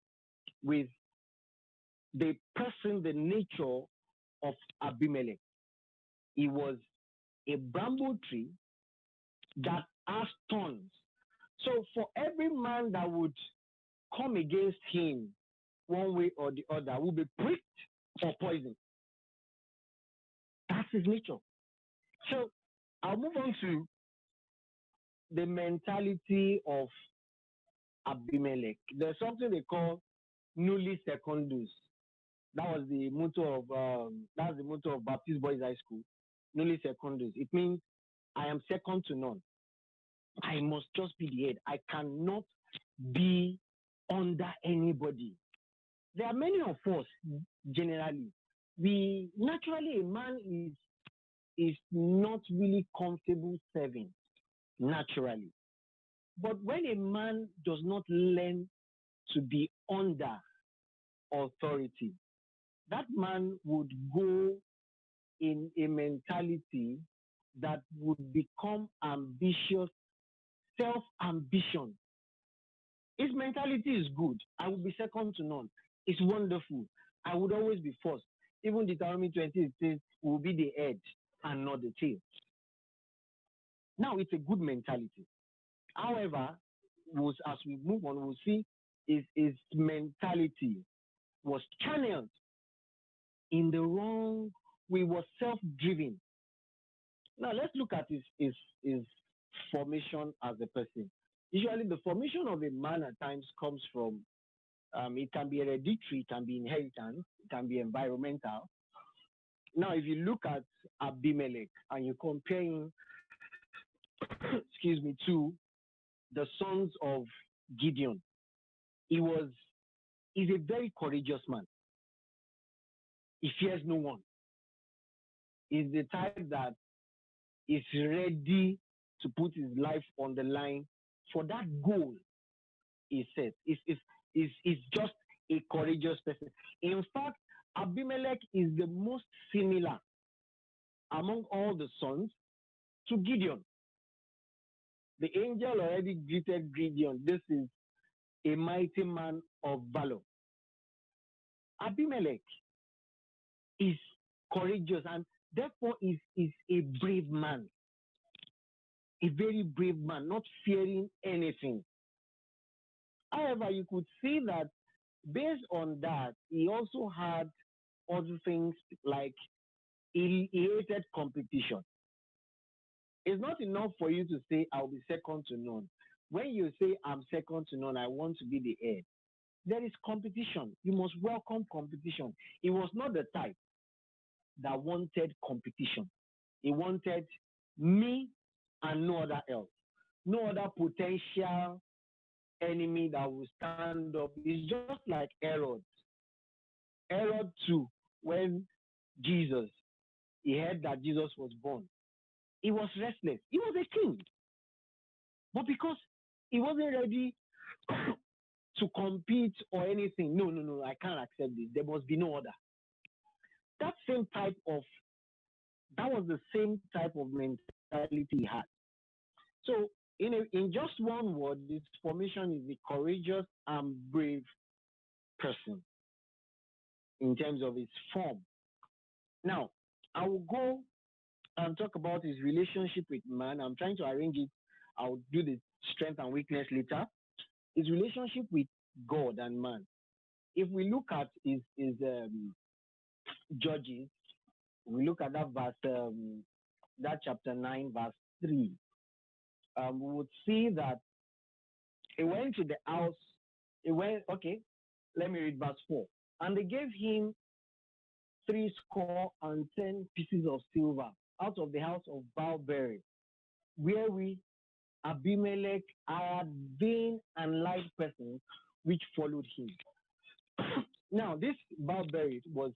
with the person, the nature of Abimelech. He was a bamboo tree that has thorns. So for every man that would come against him one way or the other will be pricked or poisoned. That's his nature. So I'll move on to the mentality of Abimelech. There's something they call nulli secundus. That was the motto of that's the motto of Baptist Boys High School. Nulli secundus. It means I am second to none. I must just be the head. I cannot be under anybody. There are many of us generally. We naturally, a man is not really comfortable serving naturally. But when a man does not learn to be under authority, that man would go in a mentality that would become ambitious, self ambition. His mentality is good. I will be second to none. It's wonderful. I would always be first. Even Deuteronomy 20 it says we will be the head and not the tail. Now it's a good mentality. However, as we move on, we'll see his mentality was channeled in the wrong way, was self-driven. Now let's look at his formation as a person. Usually the formation of a man at times comes from it can be hereditary, it can be inheritance, it can be environmental. Now, if you look at Abimelech and you compare him, excuse me, to the sons of Gideon, he's a very courageous man. He fears no one. He's the type that is ready to put his life on the line for that goal he set. Is just a courageous person. In fact, Abimelech is the most similar among all the sons to Gideon. The angel already greeted Gideon. This is a mighty man of valor. Abimelech is courageous and therefore is a brave man. A very brave man, not fearing anything. However, you could see that based on that, he also had other things like he hated competition. It's not enough for you to say, I'll be second to none. When you say, I'm second to none, I want to be the head, there is competition. You must welcome competition. He was not the type that wanted competition. He wanted me and no other else. No other potential enemy that will stand up. It's just like Herod. Herod too, when Jesus, he heard that Jesus was born, he was restless. He was a king. But because he wasn't ready to compete or anything, no, I can't accept this. There must be no other. that same type of that was the same type of mentality he had. So in just one word, this formation is a courageous and brave person in terms of his form. Now, I will go and talk about his relationship with man. I'm trying to arrange it. I'll do the strength and weakness later. His relationship with God and man. If we look at his Judges, we look at that verse, that chapter 9, verse 3. We would see that he went to the house. He went, okay, let me read verse 4. And they gave him 70 pieces of silver out of the house of Baalberry, wherewith Abimelech hired vain and light persons which followed him. Now, this Baalberry was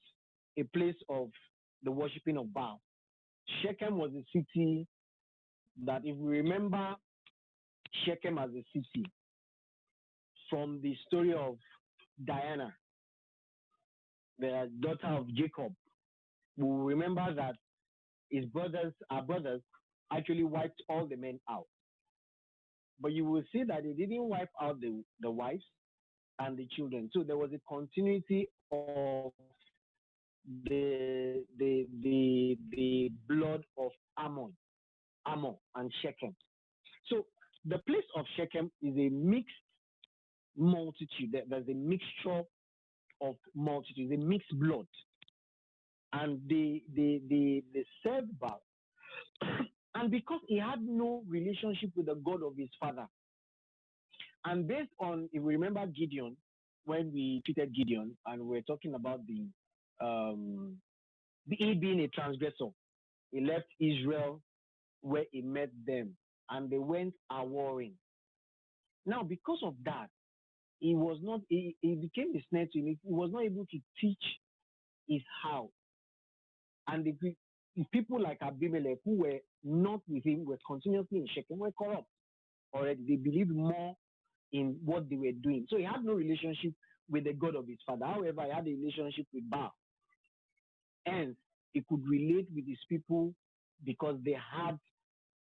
a place of the worshipping of Baal. Shechem was a city that, if we remember Shechem as a city from the story of Diana, the daughter of Jacob, we will remember that our brothers, actually wiped all the men out. But you will see that they didn't wipe out the wives and the children. So there was a continuity of the blood of Ammon and Shechem. So the place of Shechem is a mixed multitude. There's a mixture of multitudes, a mixed blood. And they served Baal. And because he had no relationship with the God of his father, and based on, if we remember Gideon, when we treated Gideon and we're talking about he being a transgressor, he left Israel where he met them and they went a warring. Now, because of that, he became a snare to him. He was not able to teach his house. And the people like Abimelech, who were not with him, were continuously in Shechem, were corrupt already. They believed more in what they were doing. So he had no relationship with the God of his father. However, he had a relationship with Baal. And he could relate with his people because there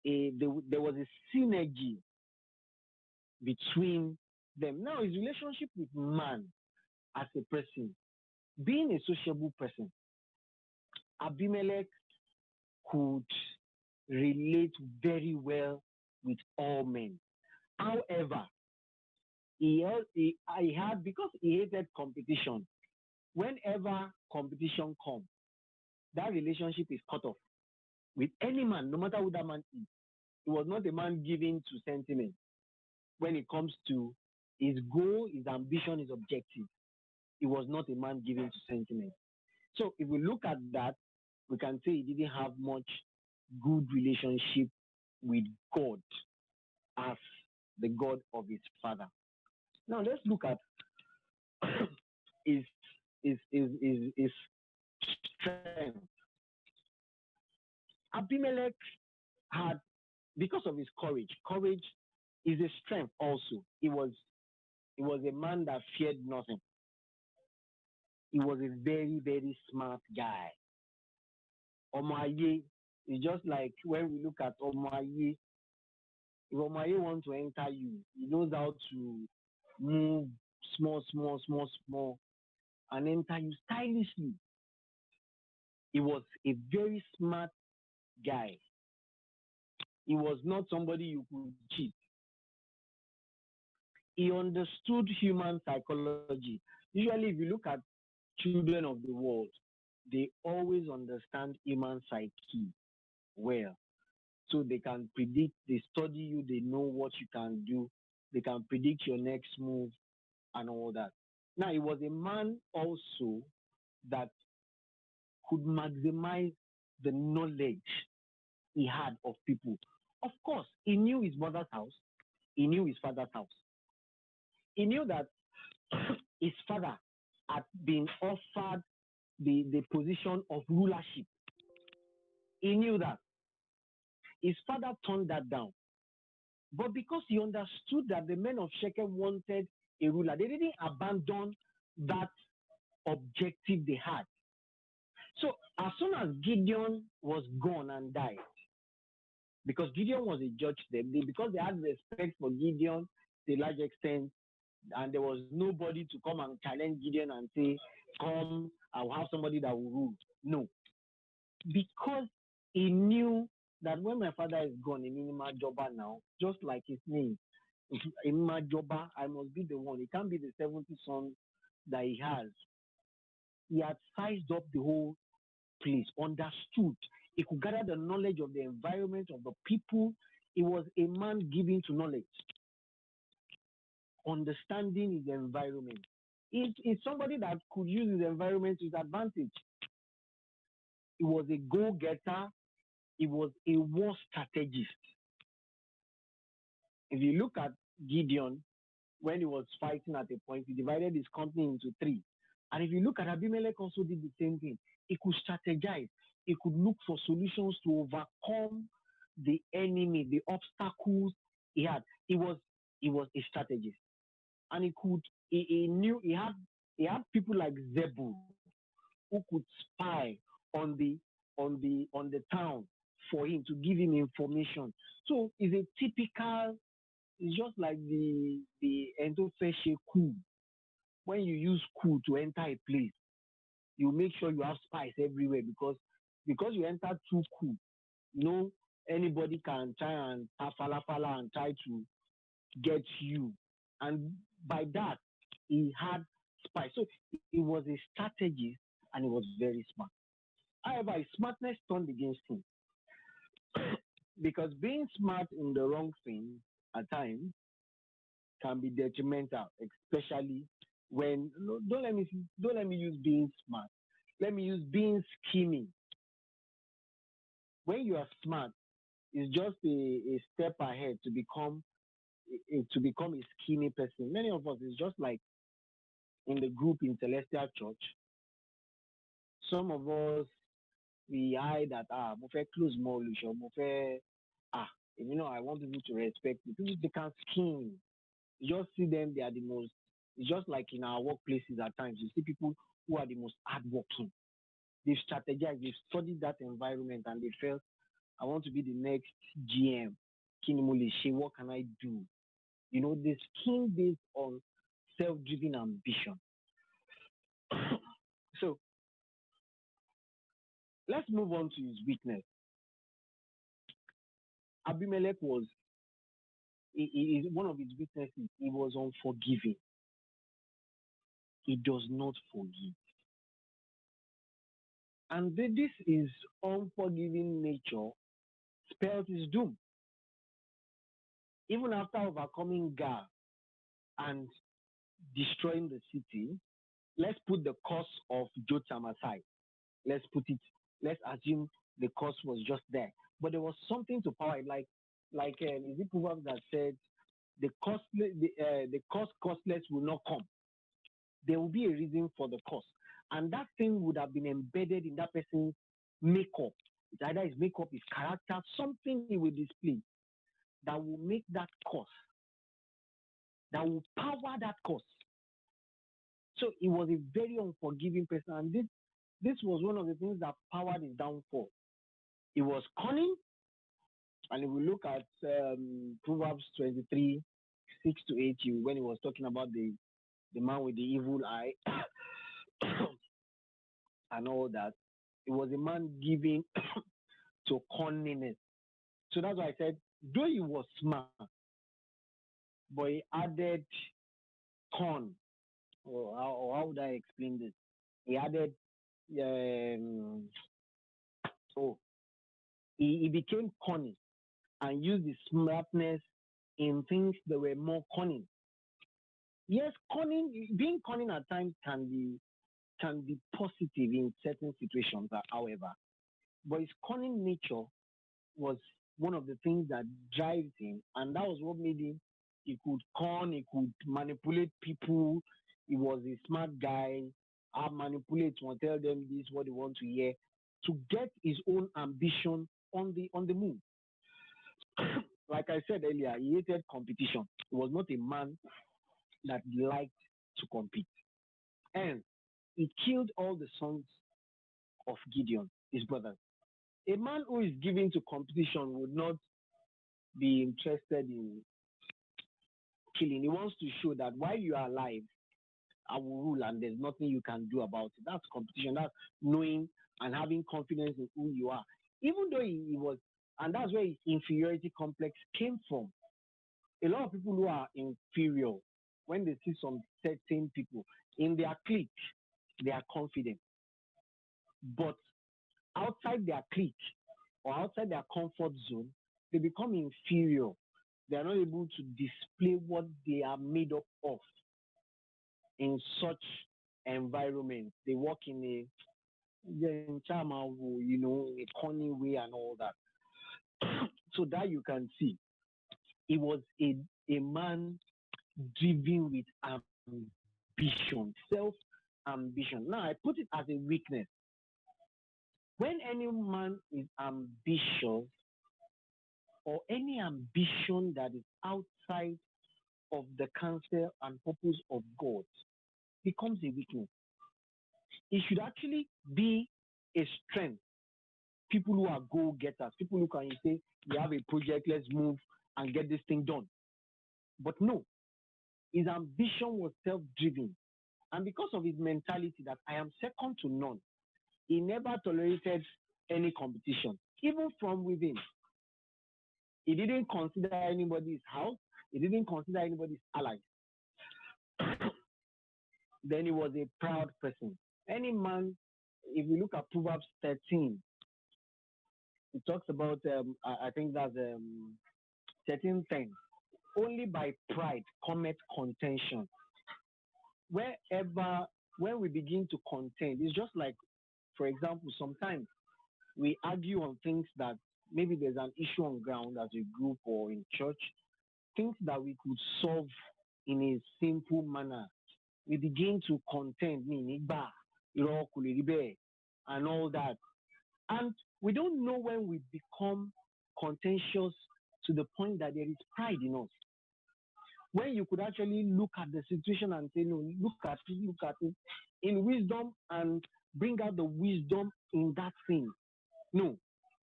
was a synergy between them. Now, his relationship with man as a person, being a sociable person, Abimelech could relate very well with all men. However, he had, because he hated competition, whenever competition comes, that relationship is cut off with any man, no matter who that man is. He was not a man given to sentiment when it comes to his goal, his ambition, his objective. He was not a man given to sentiment. So if we look at that, we can say he didn't have much good relationship with God as the God of his father. Now let's look at his strength. Abimelech had, because of his courage. Courage is a strength also. He was a man that feared nothing. He was a very, very smart guy. Omaye is just like when we look at Omaye. If Omaye wants to enter you, he knows how to move small, and enter you stylishly. He was a very smart guy. He was not somebody you could cheat. He understood human psychology. Usually, if you look at children of the world, they always understand human psyche well. So they can predict, they study you, they know what you can do, they can predict your next move and all that. Now, he was a man also that could maximize the knowledge he had of people. Of course, he knew his mother's house, he knew his father's house. He knew that his father had been offered the position of rulership. He knew that. His father turned that down. But because he understood that the men of Shechem wanted a ruler, they didn't abandon that objective they had. So as soon as Gideon was gone and died, because Gideon was a judge then, because they had respect for Gideon to a large extent, and there was nobody to come and challenge Gideon and say, "Come, I'll have somebody that will rule." No, because he knew that when my father is gone in Inima Joba now, just like his name, Inima Joba, I must be the one. It can't be the 70 son that he has. He had sized up the whole place, understood. He could gather the knowledge of the environment, of the people. He was a man given to knowledge, understanding his environment. It's somebody that could use his environment to his advantage. He was a go-getter. He was a war strategist. If you look at Gideon, when he was fighting at a point, he divided his company into three. And if you look at Abimelech, also did the same thing. He could strategize. He could look for solutions to overcome the enemy, the obstacles he had. He was a strategist, and he knew he had people like Zebul who could spy on the town for him to give him information. So it's a typical. It's just like the endofeshe coup. When you use coup to enter a place, you make sure you have spies everywhere because you enter through coup. No, anybody can try and fala and try to get you, and by that he had spies. So he was a strategist and he was very smart. However, his smartness turned against him because being smart in the wrong thing at times can be detrimental, especially when no, don't let me use being smart. Let me use being scheming. When you are smart, it's just a step ahead to become a scheming person. Many of us is just like in the group in Celestial Church. Some of us we hide that mo fẹ́ close more or mo fẹ́ ah I want people to respect me. People they can scheme. You just see them, they are the most. It's just like in our workplaces at times. You see people who are the most hardworking. They've strategized, they've studied that environment, and they felt, I want to be the next GM. Kinimole, what can I do? They scheme based on self-driven ambition. So let's move on to his weakness. Abimelech was one of his weaknesses. He was unforgiving. He does not forgive. And this is unforgiving nature spelled his doom. Even after overcoming Gar and destroying the city, let's put the cost of Jotham aside. Let's assume the cost was just there. But there was something to power it, like is it Proverbs that said the cost costless will not come. There will be a reason for the cost. And that thing would have been embedded in that person's makeup. It's either his makeup, his character, something he will display that will make that cost, that will power that cost. So he was a very unforgiving person. And this was one of the things that powered his downfall. He was cunning. And if we look at Proverbs 23, 6 to 8, when he was talking about the man with the evil eye and all that, it was a man given to cunningness. So that's why I said, though he was smart, but he added con. Or how would I explain this? He added, so he became cunning and used his smartness in things that were more cunning. Yes, being cunning at times can be positive in certain situations, however. But his cunning nature was one of the things that drives him, and that was what made him. He could he could manipulate people. He was a smart guy. I manipulate and tell them this what they want to hear to get his own ambition on the move. Like I said earlier, he hated competition. He was not a man that liked to compete, and he killed all the sons of Gideon, his brothers. A man who is given to competition would not be interested in killing. He wants to show that while you are alive, I will rule and there's nothing you can do about it. That's competition. That's knowing and having confidence in who you are. Even though he was, and that's where his inferiority complex came from. A lot of people who are inferior, when they see some certain people in their clique, they are confident. But outside their clique or outside their comfort zone, they become inferior. They are not able to display what they are made up of in such environment. They work in a in a corny way and all that. So that you can see, he was a man driven with ambition, self ambition. Now I put it as a weakness. When any man is ambitious or any ambition that is outside of the counsel and purpose of God becomes a weakness. It should actually be a strength. People who are goal getters, people who can say, we have a project, let's move and get this thing done. But no, his ambition was self driven. And because of his mentality that I am second to none, he never tolerated any competition, even from within. He didn't consider anybody's house, he didn't consider anybody's allies. Then he was a proud person. Any man, if you look at Proverbs 13, it talks about, I think that's 13:10. Only by pride cometh contention. Wherever, when we begin to contend, it's just like, for example, sometimes we argue on things that maybe there's an issue on ground as a group or in church, things that we could solve in a simple manner. We begin to contend, meaning, and all that. And we don't know when we become contentious to the point that there is pride in us. When you could actually look at the situation and say, no, look at it in wisdom and bring out the wisdom in that thing. No,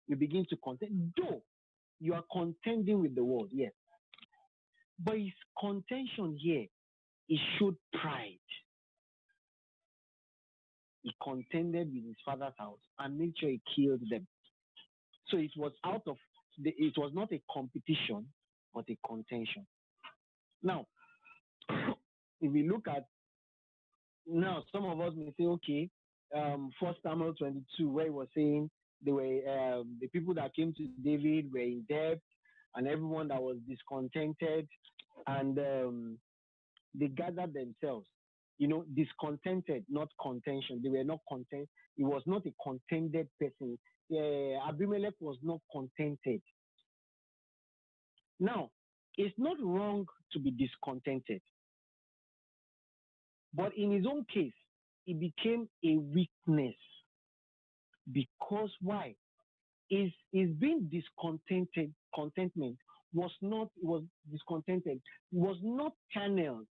you begin to contend. Though you are contending with the world, yes. But his contention here, it showed pride. He contended with his father's house and made sure he killed them. So it was it was not a competition, but a contention. Now, if we look at, now some of us may say, okay, First Samuel 22, where he was saying they were the people that came to David were in debt, and everyone that was discontented, and they gathered themselves, discontented, not contention. They were not content. He was not a contented person. Abimelech was not contented. Now, it's not wrong to be discontented, but in his own case, it became a weakness. Because why? Is being discontented, contentment was discontented, was not channeled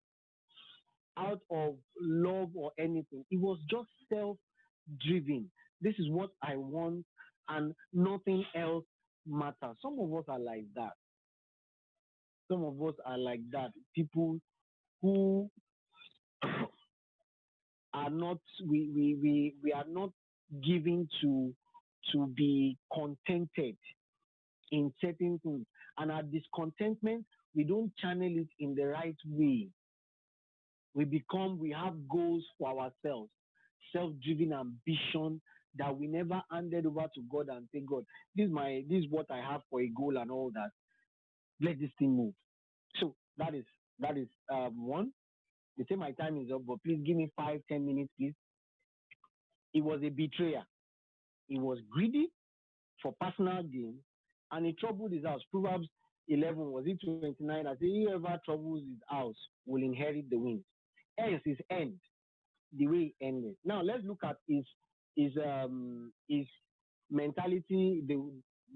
out of love or anything. It was just self-driven. This is what I want, and nothing else matters. Some of us are like that. Some of us are like that. People who are not, we are not given to be contented in certain things. And our discontentment, we don't channel it in the right way. We have goals for ourselves, self-driven ambition that we never handed over to God and say, God, this is what I have for a goal and all that. Let this thing move. So that is one. They say my time is up, but please give me 5-10 minutes, please. He was a betrayer. He was greedy for personal gain, and he troubled his house. Proverbs 11, was it 29? I say, whoever troubles his house will inherit the wind. Hence his end, the way he ended. Now let's look at his mentality,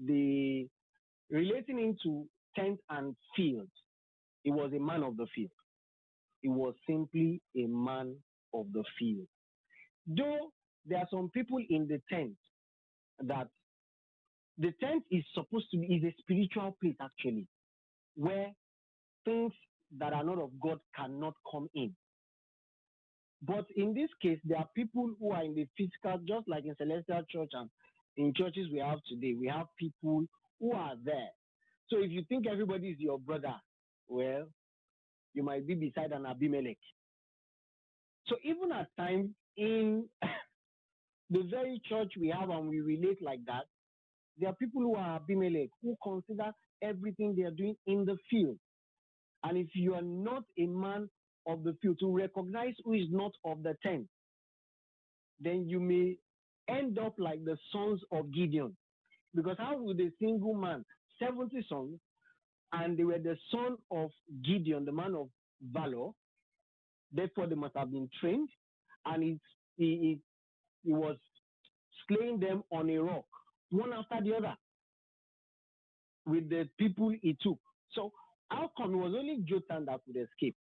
the relating into tent and field. He was a man of the field. He was simply a man of the field. Though there are some people in the tent that the tent is supposed to be is a spiritual place actually, where things that are not of God cannot come in. But in this case, there are people who are in the physical, just like in Celestial Church and in churches we have today. We have people who are there. So if you think everybody is your brother, well, you might be beside an Abimelech. So even at times in the very church we have and we relate like that, there are people who are Abimelech who consider everything they are doing in the field. And if you are not a man of the field to recognize who is not of the tent, then you may end up like the sons of Gideon. Because how would a single man, 70 sons, and they were the son of Gideon, the man of valor, therefore they must have been trained, and he was slaying them on a rock, one after the other, with the people he took. So how come it was only Jotham that could escape?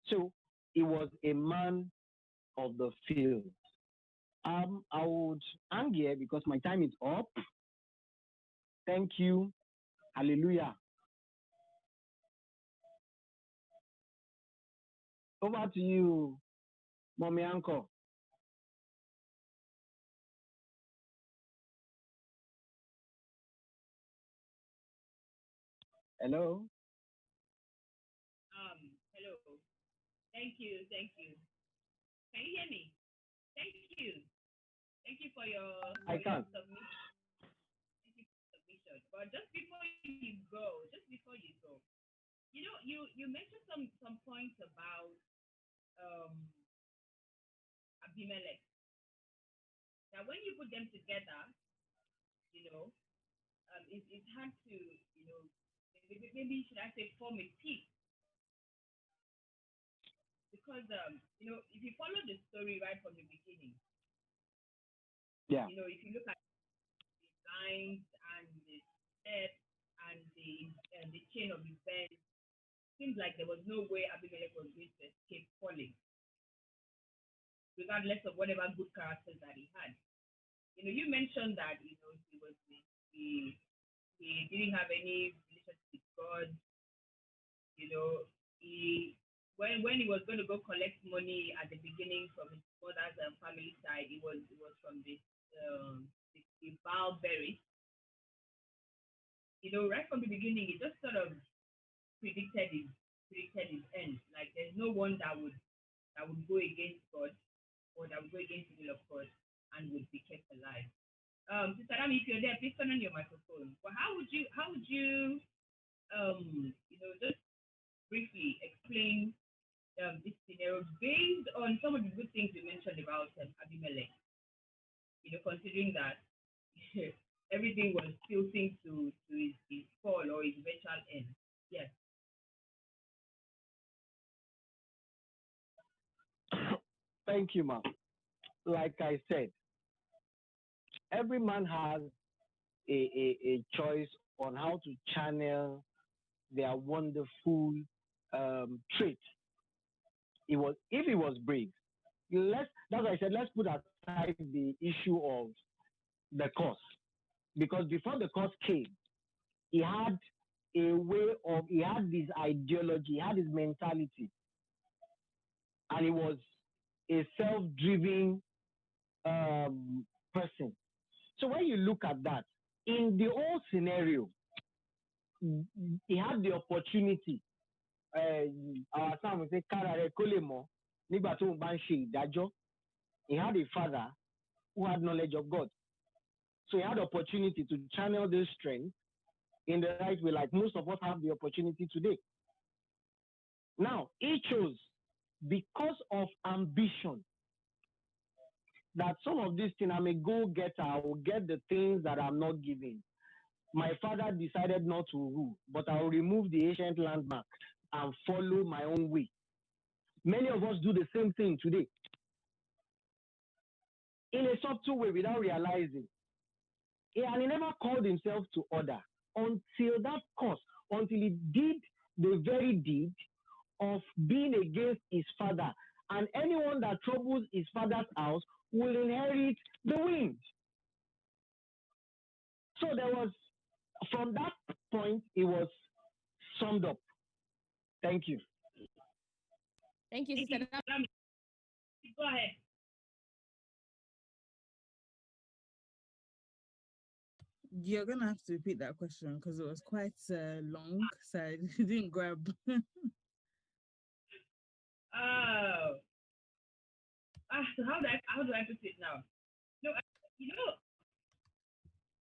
So he was a man of the field. I would hang here because my time is up. Thank you. Hallelujah. Over to you, Mommy Uncle. Hello. Hello. Thank you. Thank you. Can you hear me? Thank you. Thank you for your I can. submission. Thank you for the submission. But just before you go, you mentioned some points about um Abimelech. That when you put them together, it's hard to maybe should I say form a peace because if you follow the story right from the beginning, Yeah. if you look at the lines and the steps and the chain of events, seems like there was no way Abimelech was going to escape falling, regardless of whatever good characters that he had. You mentioned that he didn't have any relationship with God. He when he was going to go collect money at the beginning from his mother's family side, it was from the Baalberry. Right from the beginning, he just sort of predicted his end. Like there's no one that would go against God or that would go against the will of God and would be kept alive. Sister Rami, if you're there, please turn on your microphone. Well, how would you just briefly explain this scenario based on some of the good things you mentioned about Abimelech? Considering that everything was tilting to his fall or his eventual end. Yes. Thank you, ma'am. Like I said, every man has a choice on how to channel their wonderful trait. If he was brave. That's why I said let's put aside the issue of the cause, because before the cause came, he had he had this ideology, he had his mentality, and he was a self-driven person. So when you look at that, in the whole scenario, he had the opportunity. Our son will say, "Kara kolemo." Nígbà tó ń bá ń ṣe ìdájọ́, he had a father who had knowledge of God. So he had opportunity to channel this strength in the right way, like most of us have the opportunity today. Now, he chose because of ambition that some of these things I may go get, I will get the things that I'm not giving. My father decided not to rule, but I will remove the ancient landmark and follow my own way. Many of us do the same thing today in a subtle way without realizing. And he never called himself to order until that cost, until he did the very deed of being against his father. And anyone that troubles his father's house will inherit the wind. So there was, from that point, it was summed up. Thank you. Thank you, Thank sister. you. Go ahead. You're gonna have to repeat that question because it was quite long, so I didn't grab. Oh, so how do I put it now? No, you know,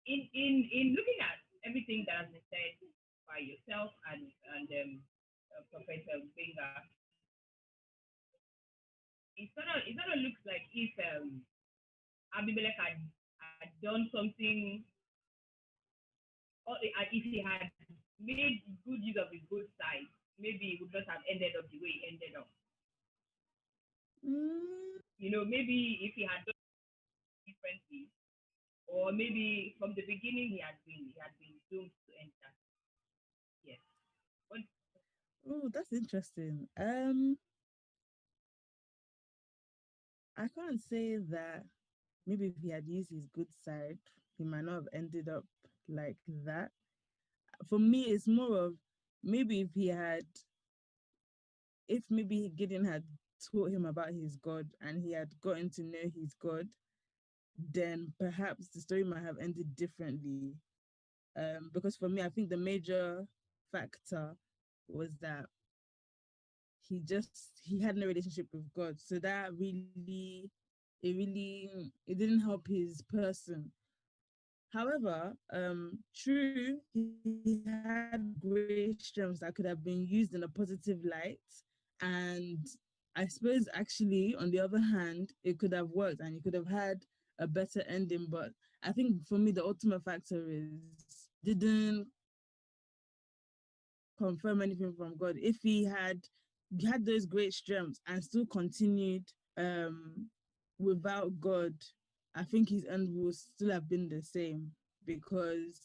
in looking at everything that has been said by yourself and Professor Benga, it sort of looks like if Abimelech had done something, or if he had made good use of his good side, maybe he would not have ended up the way he ended up. Mm, Maybe if he had done differently, or maybe from the beginning he had been doomed to end that. Yes. What oh, that's interesting. I can't say that maybe if he had used his good side, he might not have ended up like that. For me, it's more of maybe if maybe Gideon had taught him about his God and he had gotten to know his God, then perhaps the story might have ended differently. Because for me, I think the major factor was that he had no relationship with God, so that it didn't help his person. However, true, he had great strengths that could have been used in a positive light. And I suppose, actually, on the other hand, it could have worked and he could have had a better ending. But I think for me, the ultimate factor is he didn't confirm anything from God. If he had those great strengths and still continued um without God, I think his end would still have been the same because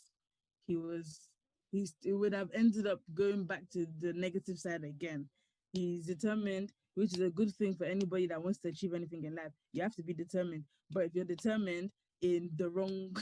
he was it would have ended up going back to the negative side again. He's determined, which is a good thing for anybody that wants to achieve anything in life. You have to be determined. But if you're determined in the wrong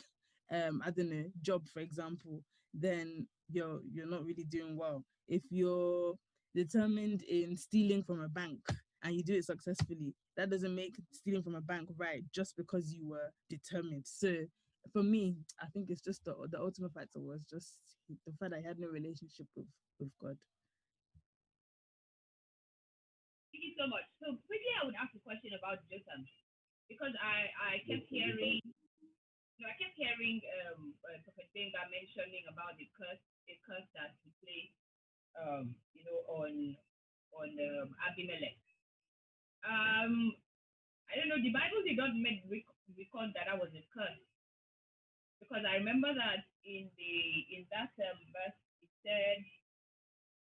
I don't know, job, for example, then you're not really doing well. If you're determined in stealing from a bank and you do it successfully, that doesn't make stealing from a bank right just because you were determined. So for me, I think it's just the ultimate factor was just the fact that I had no relationship with God. Thank you so much. So quickly, I would ask a question about Jotham because I kept hearing, I kept hearing Prophet Benga mentioning about the curse that he placed, on Abimelech. Um, I don't know. The Bible did not record that was a curse because I remember that in that verse it said,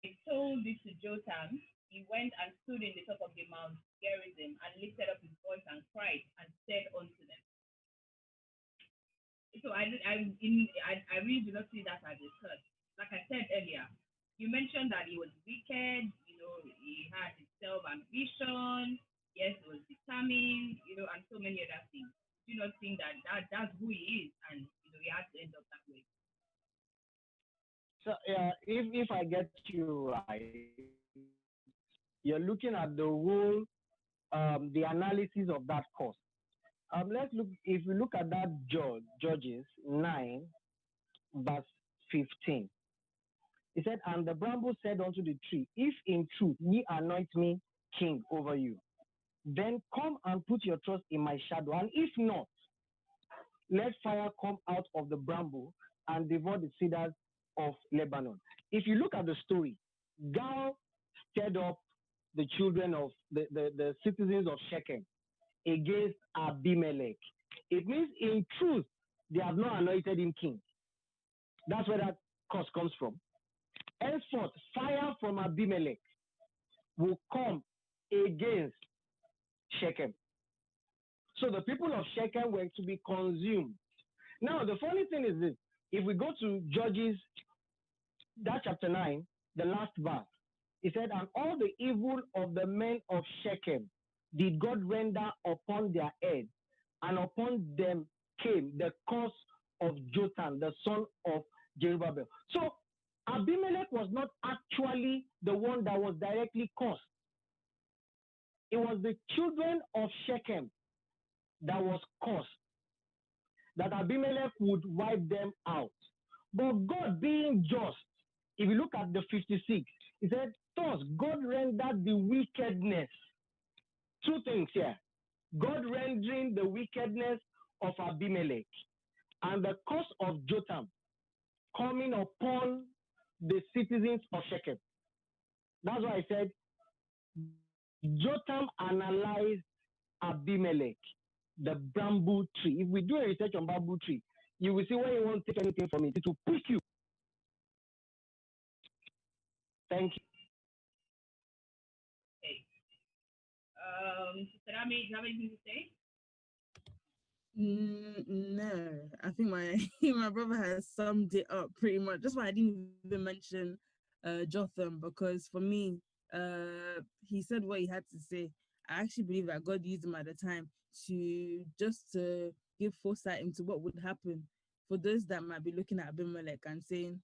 "He told this to Jotham. He went and stood in the top of the Mount Gerizim and lifted up his voice and cried and said unto them." So I really do not see that as a curse. Like I said earlier, you mentioned that he was wicked. He had his self ambition. Yes, he was determined. And so many other things. Do not think that's who he is, and he has to end up that way. So if I get you right, you're looking at the whole the analysis of that course. Let's look. If we look at that Judges 9, verse 15, he said, "And the bramble said unto the tree, If in truth ye anoint me king over you, then come and put your trust in my shadow. And if not, let fire come out of the bramble and devour the cedars of Lebanon." If you look at the story, Gal stirred up the children of the citizens of Shechem against Abimelech. It means in truth, they have not anointed him king. That's where that curse comes from. Henceforth, fire from Abimelech will come against Shechem. So the people of Shechem were to be consumed. Now, the funny thing is this. If we go to Judges, that chapter 9, the last verse, it said, "And all the evil of the men of Shechem did God render upon their head, and upon them came the curse of Jotham, the son of Jerubbaal. So Abimelech was not actually the one that was directly cursed. It was the children of Shechem that was cursed, that Abimelech would wipe them out. But God being just, if you look at the 56, he said, thus God rendered the wickedness. Two things here. God rendering the wickedness of Abimelech and the curse of Jotham coming upon the citizens of Shechem. That's why I said Jotham analyzed Abimelech, the bamboo tree. If we do a research on bamboo tree, you will see when you won't take anything from it, it will pick you. Thank you. Okay. Sister Ami, do you have anything to say? No, I think my my brother has summed it up pretty much. That's why I didn't even mention Jotham, because for me, he said what he had to say. I actually believe that God used him at the time to just to give foresight into what would happen for those that might be looking at Abimelech and saying,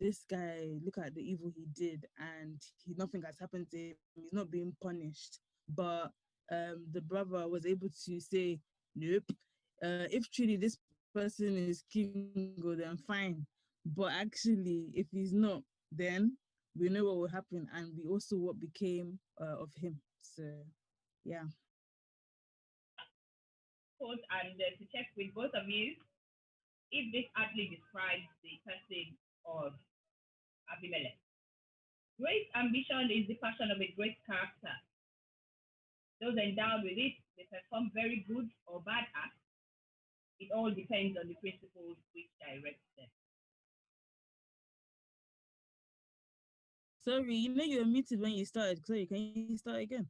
"This guy, look at the evil he did, and nothing has happened to him. He's not being punished." But the brother was able to say, "Nope. If truly this person is king, then fine. But actually, if he's not, then we know what will happen, and we also what became of him. So, yeah. Quote, and to check with both of you, if this aptly describes the person of Abimelech. Great ambition is the passion of a great character. Those endowed with it may perform very good or bad acts. It all depends on the principles which direct them. Sorry, you were muted when you started. Sorry, can you start again?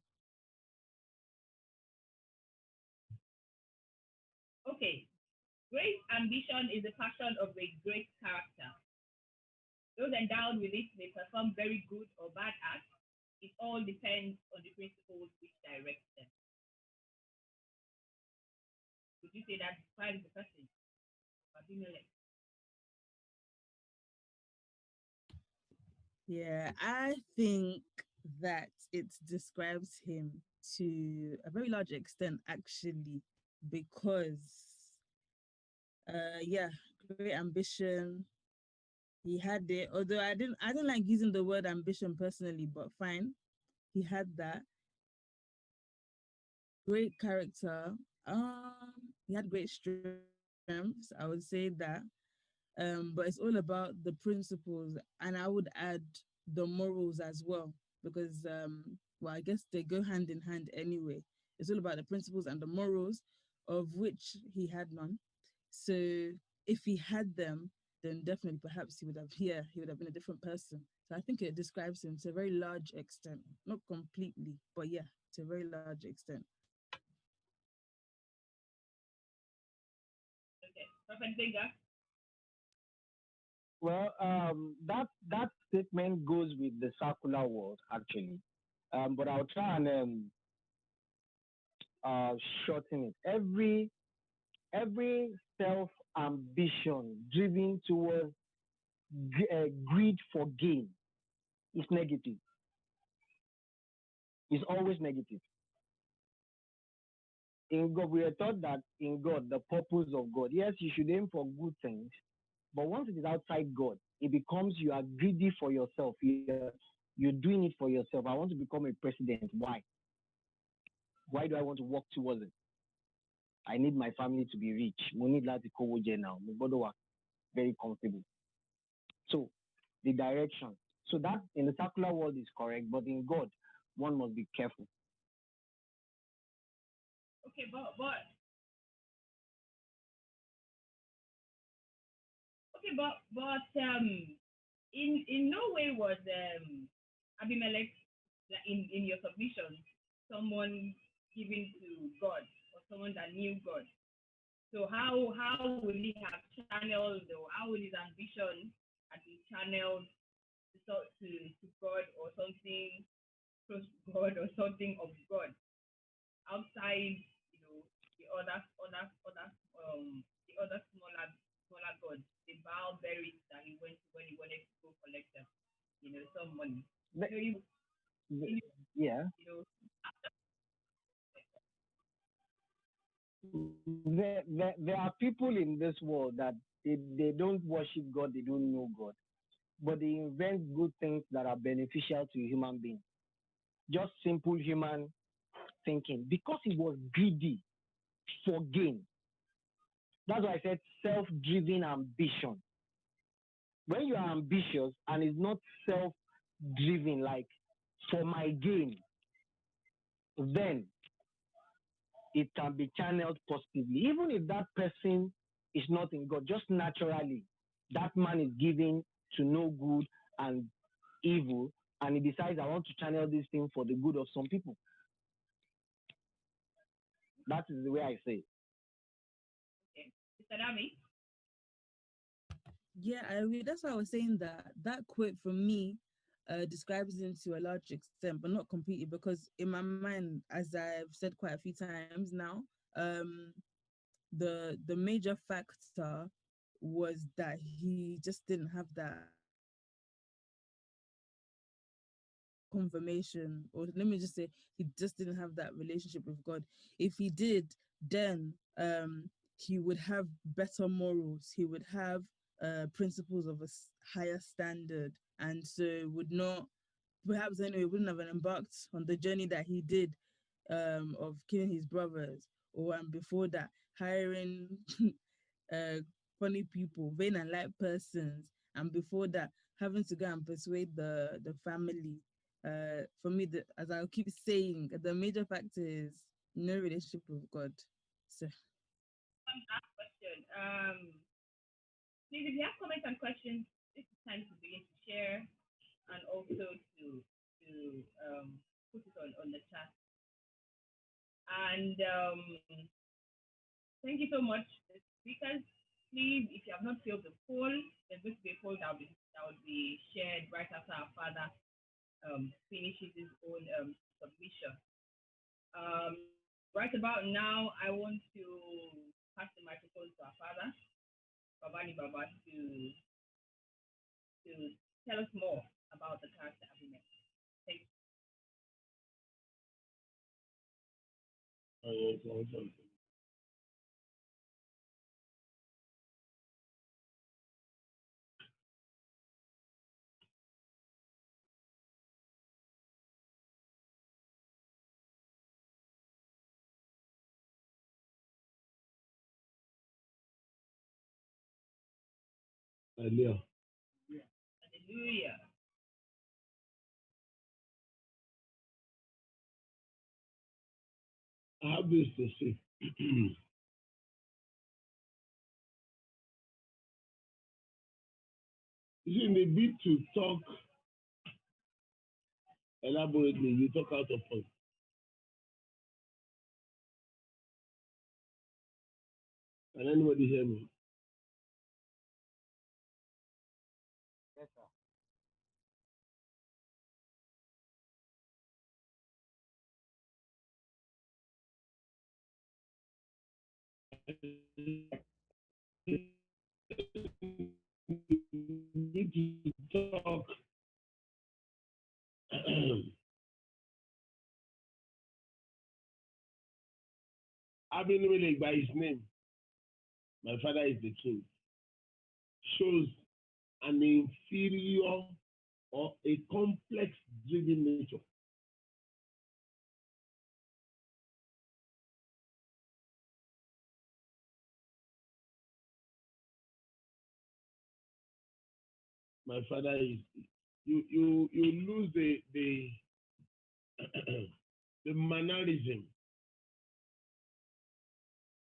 Okay. Great ambition is the passion of a great character. Those endowed with it may perform very good or bad acts. It all depends on the principles which direct them. Would you say that describes the person? Abimelech? Yeah, I think that it describes him to a very large extent, actually, because, yeah, great ambition. He had it, although I don't like using the word ambition personally, but fine. He had that great character. He had great strengths. I would say that. But it's all about the principles, and I would add the morals as well, because well, I guess they go hand in hand anyway. It's all about the principles and the morals, of which he had none. So if he had them, then definitely perhaps he would have been a different person. So I think it describes him to a very large extent, not completely, but yeah, to a very large extent. Okay. Prophet Vega? Well, that statement goes with the circular world actually, but I'll try and shorten it. Every self ambition driven towards greed for gain is negative. Is always negative. In God, we are taught that in God, the purpose of God. Yes, you should aim for good things, but once it is outside God, it becomes you are greedy for yourself. You're doing it for yourself. I want to become a president. Why? Why do I want to work towards it? I need my family to be rich. We need that to now. Very comfortable. So the direction. So that in the circular world is correct, but in God, one must be careful. Okay, but in no way was Abimelech, like, in your submission, someone given to God or someone that knew God. So how would he have channeled, or how would his ambition have been channeled to God or something close to God or something of God outside, the the other smaller gods, the Baalberries that he went to when he wanted to go collect them, some money. The- You, the- you, yeah, you know, there are people in this world that they don't worship God, they don't know God, but they invent good things that are beneficial to human beings. Just simple human thinking because he was greedy for gain. That's why I said self-driven ambition. When you are ambitious and it's not self-driven, like for my gain, then it can be channeled positively. Even if that person is not in God, just naturally, that man is given to know good and evil, and he decides, I want to channel this thing for the good of some people. That is the way I say it. okay. Mr. Dami, Yeah, I agree. That's why I was saying that that quote from me describes him to a large extent, but not completely, because in my mind, as I've said quite a few times now, um, the major factor was that he just didn't have that confirmation, or let me just say he just didn't have that relationship with God. If he did, then he would have better morals, he would have principles of a higher standard, and so would not, perhaps anyway, wouldn't have embarked on the journey that he did, of killing his brothers, or before that, hiring uh, funny people, vain and light persons, and before that, having to go and persuade the family. For me, as I'll keep saying, the major factor is no relationship with God. So one last question. Please, if you have comments and questions, this is time to begin to share and also to put it on the chat. And thank you so much, the speakers. Please, if you have not filled the poll, there's going to be a poll that will be shared right after our father finishes his own submission. Right about now, I want to pass the microphone to our father, Babani Baba, to tell us more about the character Abimelech. Thank you. Hallelujah. Hallelujah. I have this to say. You see, in the bid to talk elaborately, you talk out of point. Can anybody hear me? Yes, sir. Bid to talk Abimelech by his name, my father is the king, shows an inferior or a complex driven nature. My father is you lose the the mannerism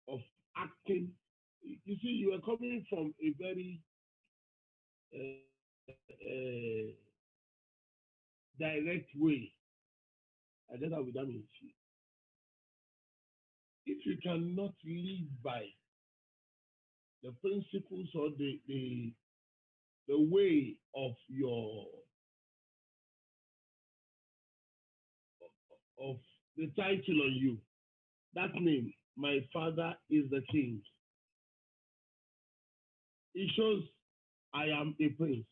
of acting. You see, you are coming from a very uh, direct way. I don't know what that means. If you cannot live by the principles or the way of your of the title on you, that name, my father is the king. It shows I am a prince.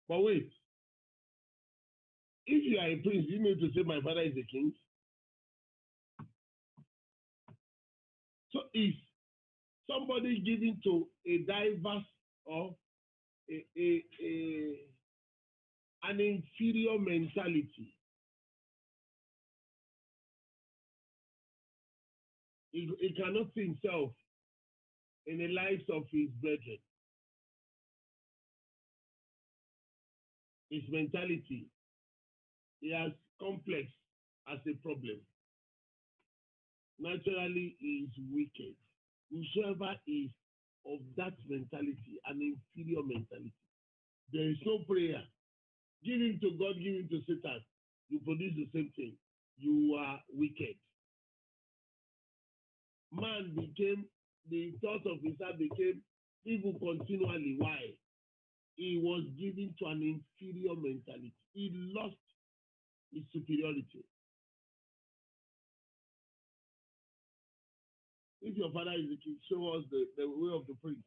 But wait, if you are a prince, you need to say my father is a king. So if somebody giving to a diverse or an inferior mentality, he cannot see himself in the lives of his brethren. His mentality, he has complex as a problem. Naturally, he is wicked. Whosoever is of that mentality, an inferior mentality, there is no prayer. Giving to God, giving to Satan, you produce the same thing. You are wicked. Man became, the thought of his heart became evil continually. Why? He was given to an inferior mentality. He lost his superiority. If your father is the king, show us the way of the prince.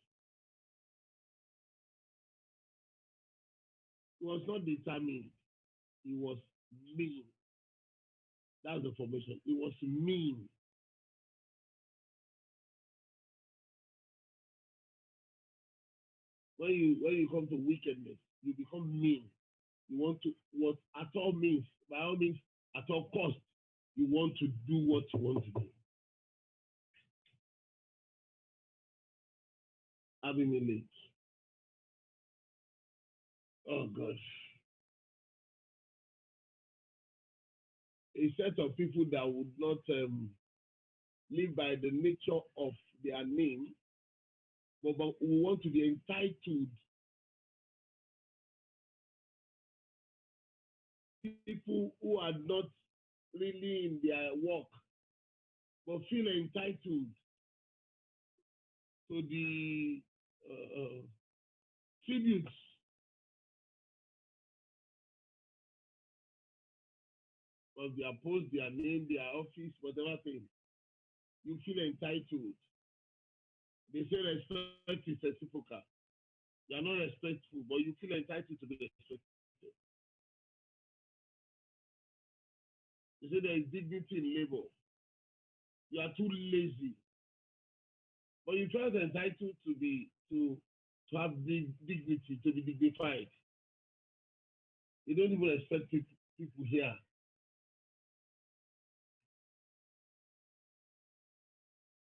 He was not determined. He was mean. That's the formation. He was mean. When you come to wickedness, you become mean. You want to, what at all means, by all means, at all cost, you want to do what you want to do. Abimelech. Oh gosh. A set of people that would not live by the nature of their name, but who want to be entitled. People who are not really in their work, but feel entitled to the tributes. Of their post, their name, their office, whatever thing. You feel entitled. They say respect is reciprocal. You are not respectful, but you feel entitled to be respected. They say there is dignity in labor. You are too lazy, but you feel entitled to have the dignity, to be dignified. You don't even respect people here.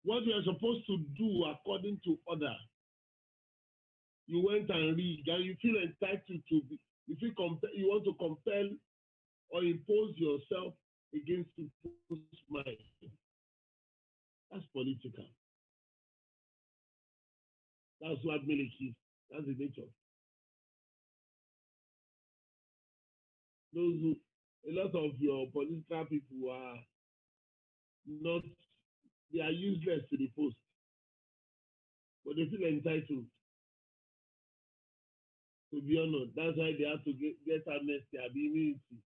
What you are supposed to do according to order, you went and read, and you feel entitled to be. You want to compel or impose yourself against people's mind. That's political. That's what Abimelech is. That's the nature. A lot of your political people are not, they are useless to the post, but they feel entitled to be honored. That's why they have to get amnesty, immunity,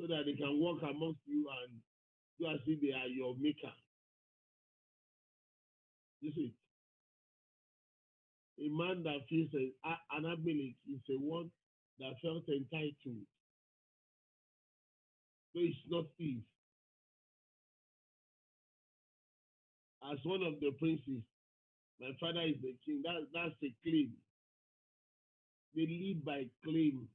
so that they can walk amongst you and do as if they are your maker. You see, a man that feels an Abimelech is a one that felt entitled. So it's not Eve. As one of the princes, my father is the king. That's a claim. They live by claim.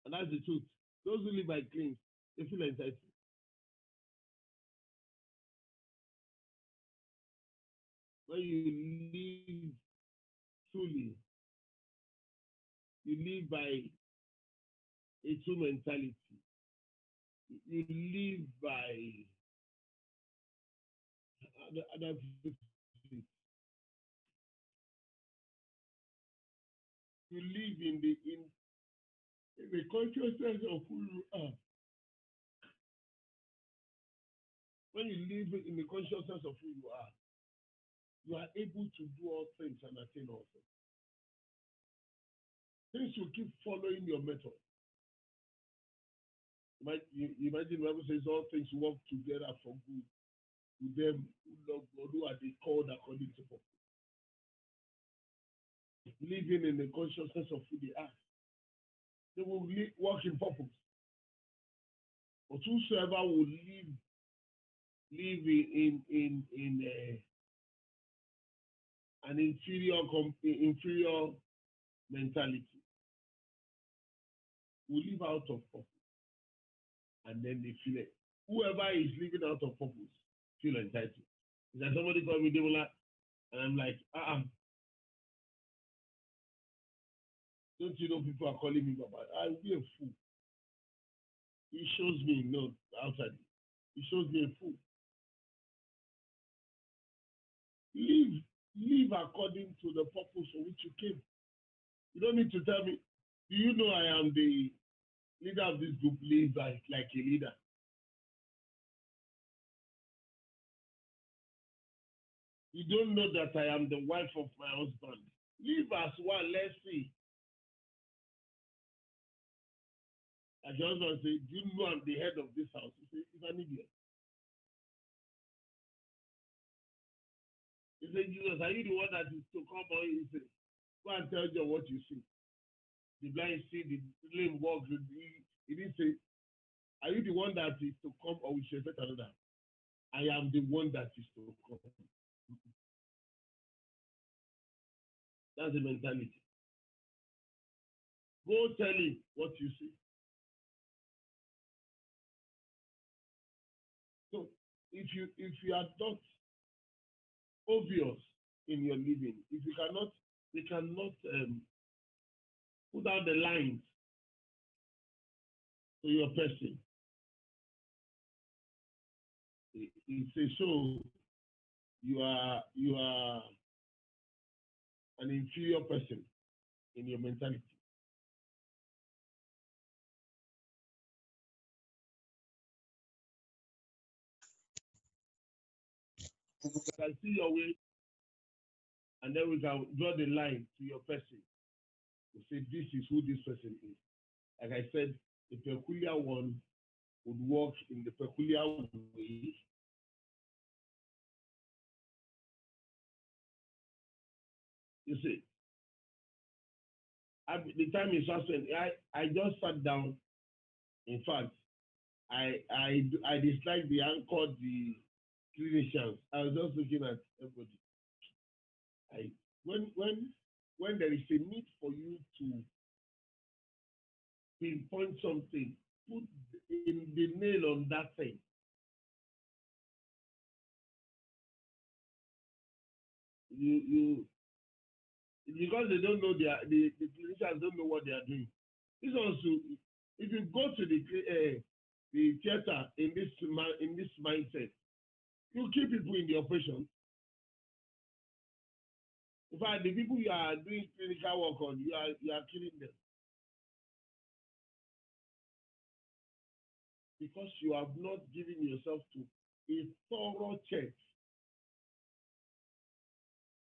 And that's the truth. Those who live by claims, they feel entitled. When you live truly, you live by a true mentality. You live by other you live in the consciousness of who you are. When you live in the consciousness of who you are able to do all things and attain all things. Things will keep following your method. Imagine the Bible says all things work together for good to them who love God, who are the called according to purpose. Living in the consciousness of who they are. They will walk in purpose. But whosoever will live in an inferior mentality will live out of purpose, and then they feel it. Whoever is living out of purpose feel entitled. Is that somebody called me Demola, and I'm like, don't you know people are calling me Baba? I'll be a fool. He shows me no outside. He shows me a fool. Live according to the purpose for which you came. You don't need to tell me, do you know I am the leader of this group? Live like a leader. You don't know that I am the wife of my husband. Live as one, let's see. Like your husband say, do you know I'm the head of this house? He say, he's an idiot. He said, Jesus, are you the one that is to come on? He said, go and tell John what you see. The blind see, the lame walk. He didn't say, are you the one that is to come, or we should expect another? I am the one that is to come. That's the mentality. Go tell him what you see. So if you are not obvious in your living, if you cannot put out the lines to your person, it's a show you are an inferior person in your mentality. If you can see your way, and then we can draw the line to your person. We say this is who this person is. Like I said, the peculiar one would walk in the peculiar way. You see, the time is just when I just sat down. In fact, I dislike the anchor, the clinicians. I was just looking at everybody. When there is a need for you to pinpoint something, put in the nail on that thing. You because they don't know the clinicians don't know what they are doing. This also, if you go to the theater in this mindset, you keep people in the operation. In fact, the people you are doing clinical work on, you are killing them. Because you have not given yourself to a thorough check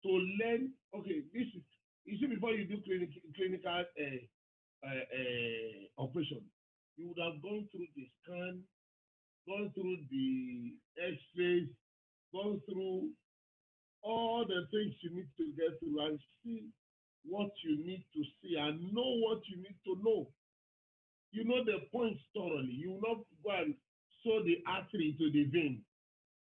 to learn. Okay, this is, you see, before you do clinical operation, you would have gone through the scan, gone through the x-rays, gone through all the things you need to get through and see what you need to see and know what you need to know. You know the points thoroughly. You will not go and sew the artery to the vein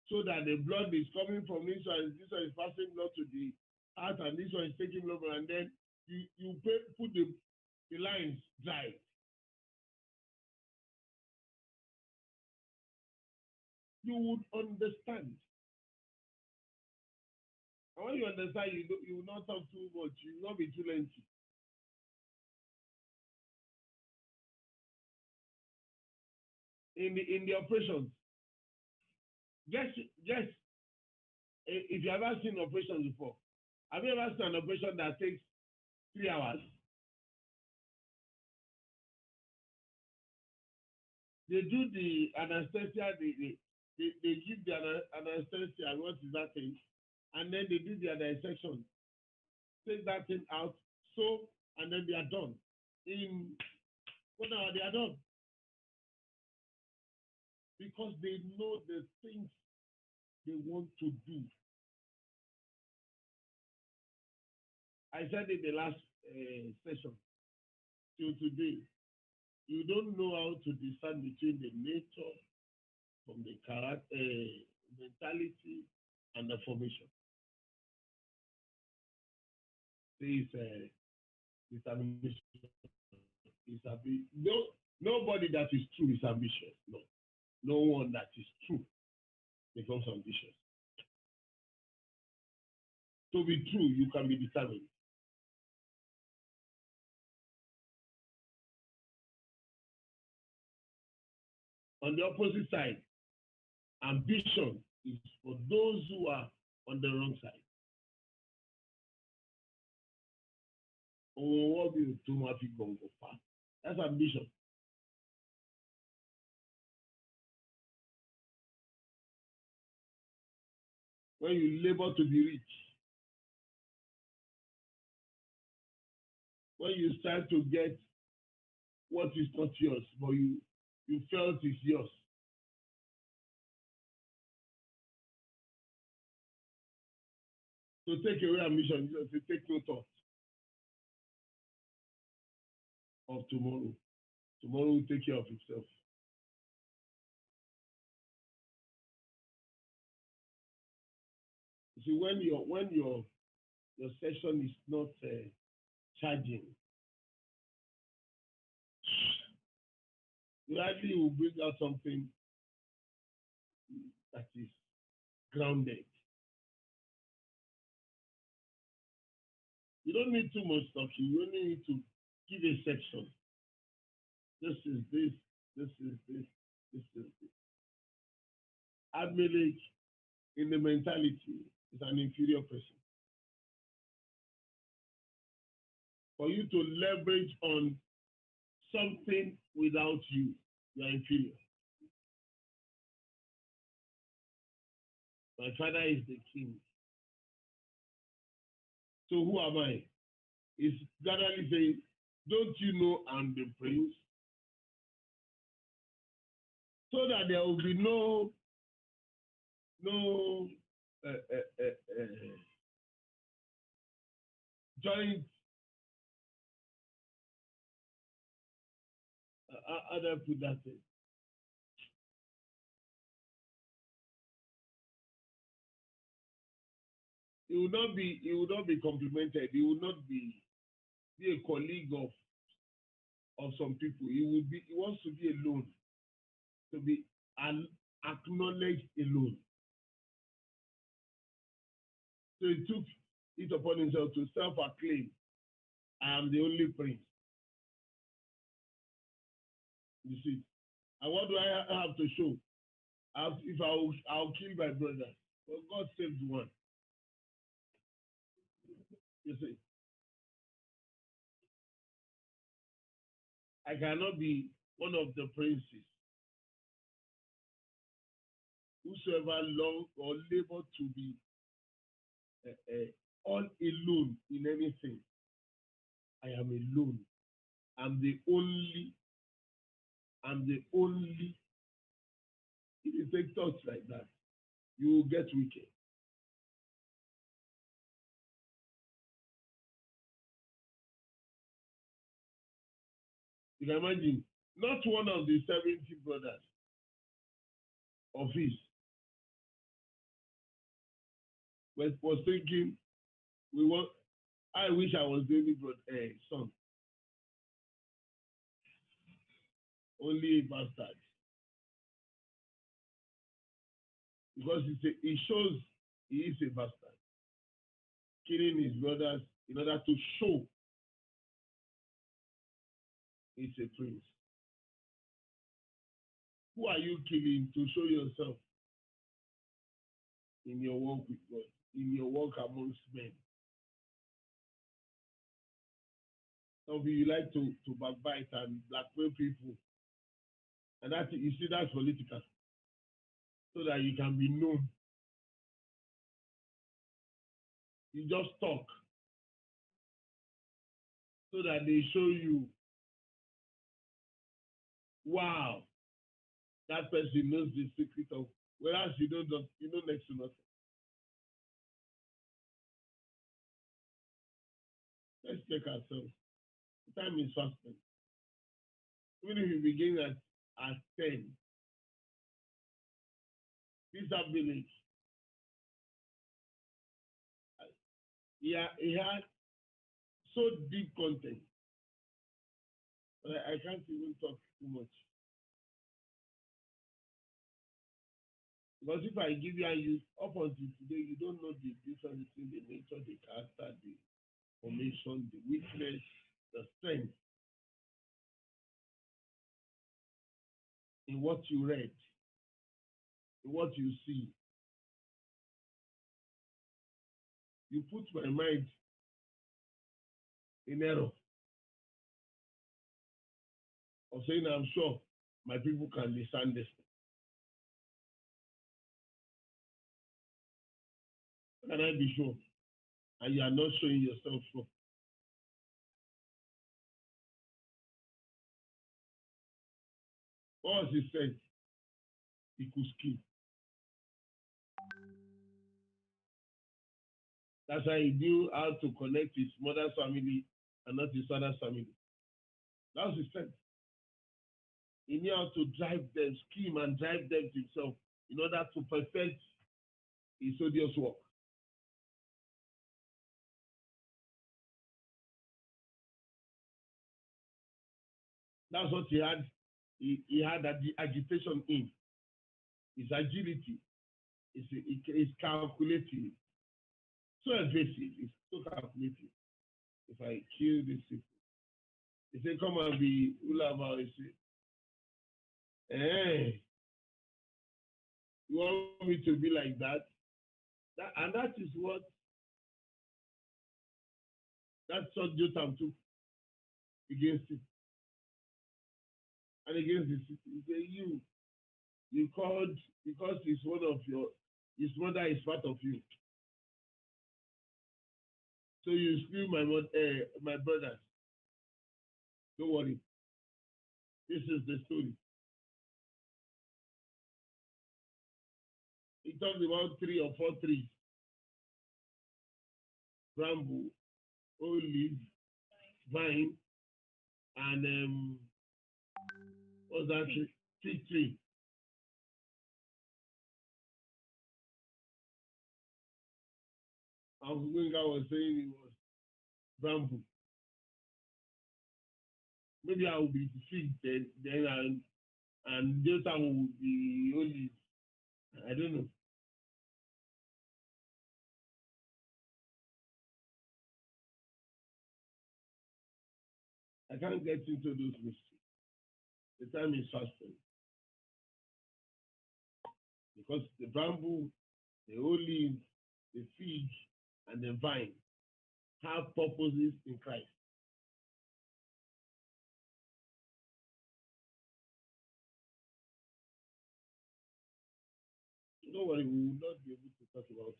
so that the blood is coming from this one is passing blood to the heart, and this one is taking blood, and then you put the lines dry. You would understand. And when you understand, you will not talk too much. You will not be too lengthy. In the operations, just if you have ever seen operations before, have you ever seen an operation that takes 3 hours? They do the anesthesia, they give the anesthesia, what is that thing? And then they do their dissection, take that thing out, sew, and then they are done. In 1 hour, they are done. because they know the things they want to do. I said in the last session till today, you don't know how to discern between the nature from the character, mentality, and the formation. This determination is nobody that is true is ambitious. No, no one that is true becomes ambitious. To be true, you can be determined. On the opposite side, ambition is for those who are on the wrong side. That's ambition. When you labor to be rich, when you start to get what is not yours, but you felt is yours. So take away ambition, just take no thought of tomorrow. Tomorrow will take care of itself. You see, when your session is not charging, you likely will bring out something that is grounded. You don't need too much talking. You only need to give a section. This is this, this is this, this is this. Abimelech, in the mentality, is an inferior person. For you to leverage on something without you, you are inferior. My father is the king. So who am I? It's gradually saying, don't you know I'm the prince? So that there will be no joint how do I put that in? He will not be complimented. He will not be a colleague of some people. He wants to be alone, to be acknowledged alone. So he took it upon himself to self-acclaim, I am the only prince. You see, and what do I have to show? If I'll kill my brother, but God saved one. You see, I cannot be one of the princes whosoever long or labor to be all alone in anything. I am alone. I'm the only. If you take thoughts like that, you will get wicked. You can imagine, not one of the 70 brothers of his was thinking, I wish I was the only son. Only a bastard. Because it shows he is a bastard. Killing his brothers in order to show he's a prince. Who are you killing to show yourself in your walk with God, in your walk amongst men? Some of you like to backbite and blackmail people. And you see, that's political. So that you can be known. You just talk. So that they show you, wow, That person knows the secret of, whereas you know next to nothing. Let's check ourselves. The time is fast spent. Even if we begin at 10, this Abimelech, he had so deep content, but I can't even talk too much. Because if I give you and you, up until today, you don't know the difference between the nature, the character, the formation, the weakness, the strength in what you read, in what you see. You put my mind in error of saying, I'm sure my people can understand this. How can I be sure? And you are not showing yourself sure. What was his strength? He could ski. That's why he knew how to connect his mother's family and not his father's family. That was his strength. He knew how to drive them, scheme and drive them to himself in order to perfect his odious work. That's what he had. He had the agitation in. His agility is calculative. So evasive, it's so calculative. If I kill these people, they say, come and be ulama. They say, hey, you want me to be like that? And that is what Jotham took against it. And against the city. He said, you called, because he's one of his mother is part of you. So you slew my brothers. Don't worry. This is the story. He talked about 3 or 4 trees. Bamboo, olive, vine, and what's that? Fig tree. And Winga was saying it was bamboo. Maybe I will be the fig then and the other will be olive. I don't know. I can't get into those mysteries. The time is fasting. Because the bamboo, the olive, the fig, and the vine have purposes in Christ. Don't worry, we will not be able to talk about it.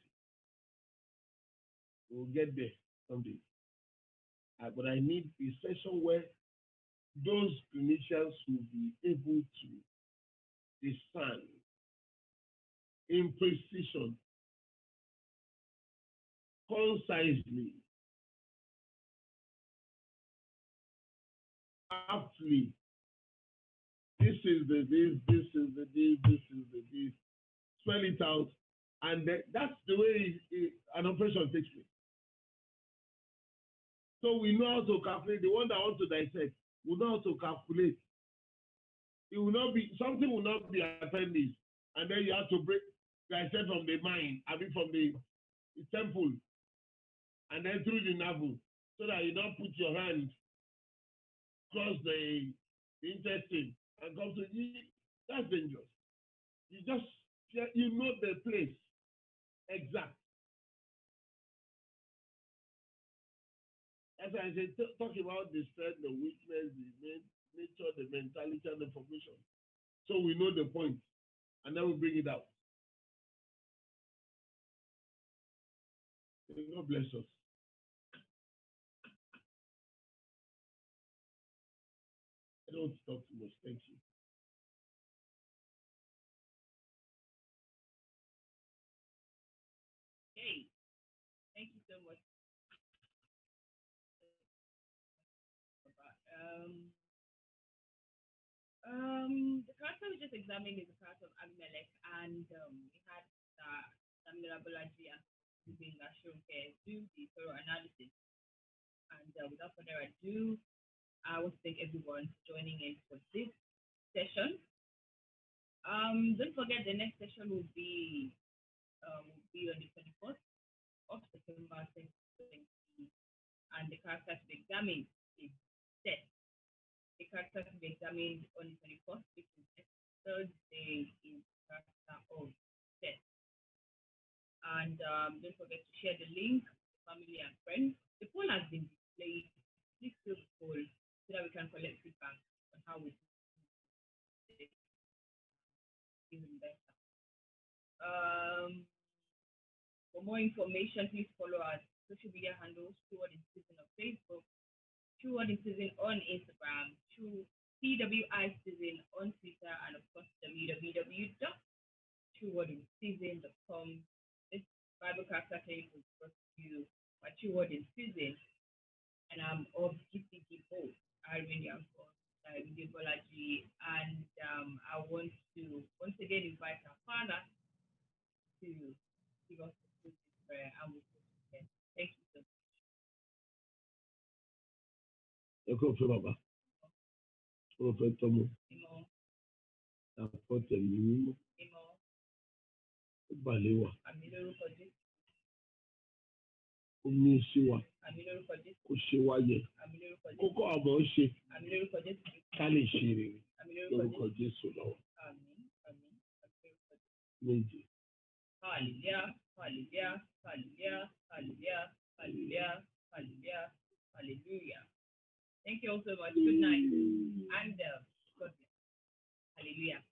We'll get there someday. But I need a session where those clinicians will be able to discern in precision, concisely, aptly. This is the this is the this is the this. Spell it out, and that's the way an operation takes place. So we know how to calculate. The one that wants to dissect will know how to calculate. It will not be something will not be appendix, and then you have to dissect from the mind, I mean from the temple, and then through the navel, so that you don't put your hand cross the intestine and come to you. That's dangerous. You know the place exact. As I said, talk about the strength, the weakness, the nature, the mentality, and the formation. So we know the point, and then we bring it out. God bless us. I don't talk too much. Thank you. The character we just examined is the character of Abimelech, and we had Samuel Abolaji and Zubin Ashunke do the thorough analysis. And without further ado, I want to thank everyone for joining in for this session. Don't forget the next session will be on the 24th of September 2020, and the character to be examined is Seth. The character to be examined on the 21st, which is next Thursday, is the character of Seth. And don't forget to share the link to family and friends. The poll has been displayed. Please fill the poll so that we can collect feedback on how we do it even better. For more information, please follow our social media handles, True Word in Season on Facebook, True Word in Season on Instagram, True TWI Season on Twitter, and of course www.truewordinseason.com. This Bible character clinic was brought to you by True Word in Season, and I'm of GCG both. I really am for Bolaji, and I want to once again invite our father to give us a closing prayer, and we'll close again. Thank you so much. Omi ṣe wa, kò ṣe wá yẹ, kókó àmọ́ ṣe, ká lè ṣe rere, lórúkọ Jésù lọ́wọ́. Méje. Hallelujah, hallelujah, hallelujah, hallelujah, hallelujah, hallelujah, hallelujah. Thank you all so much. Good night. And God bless. Hallelujah.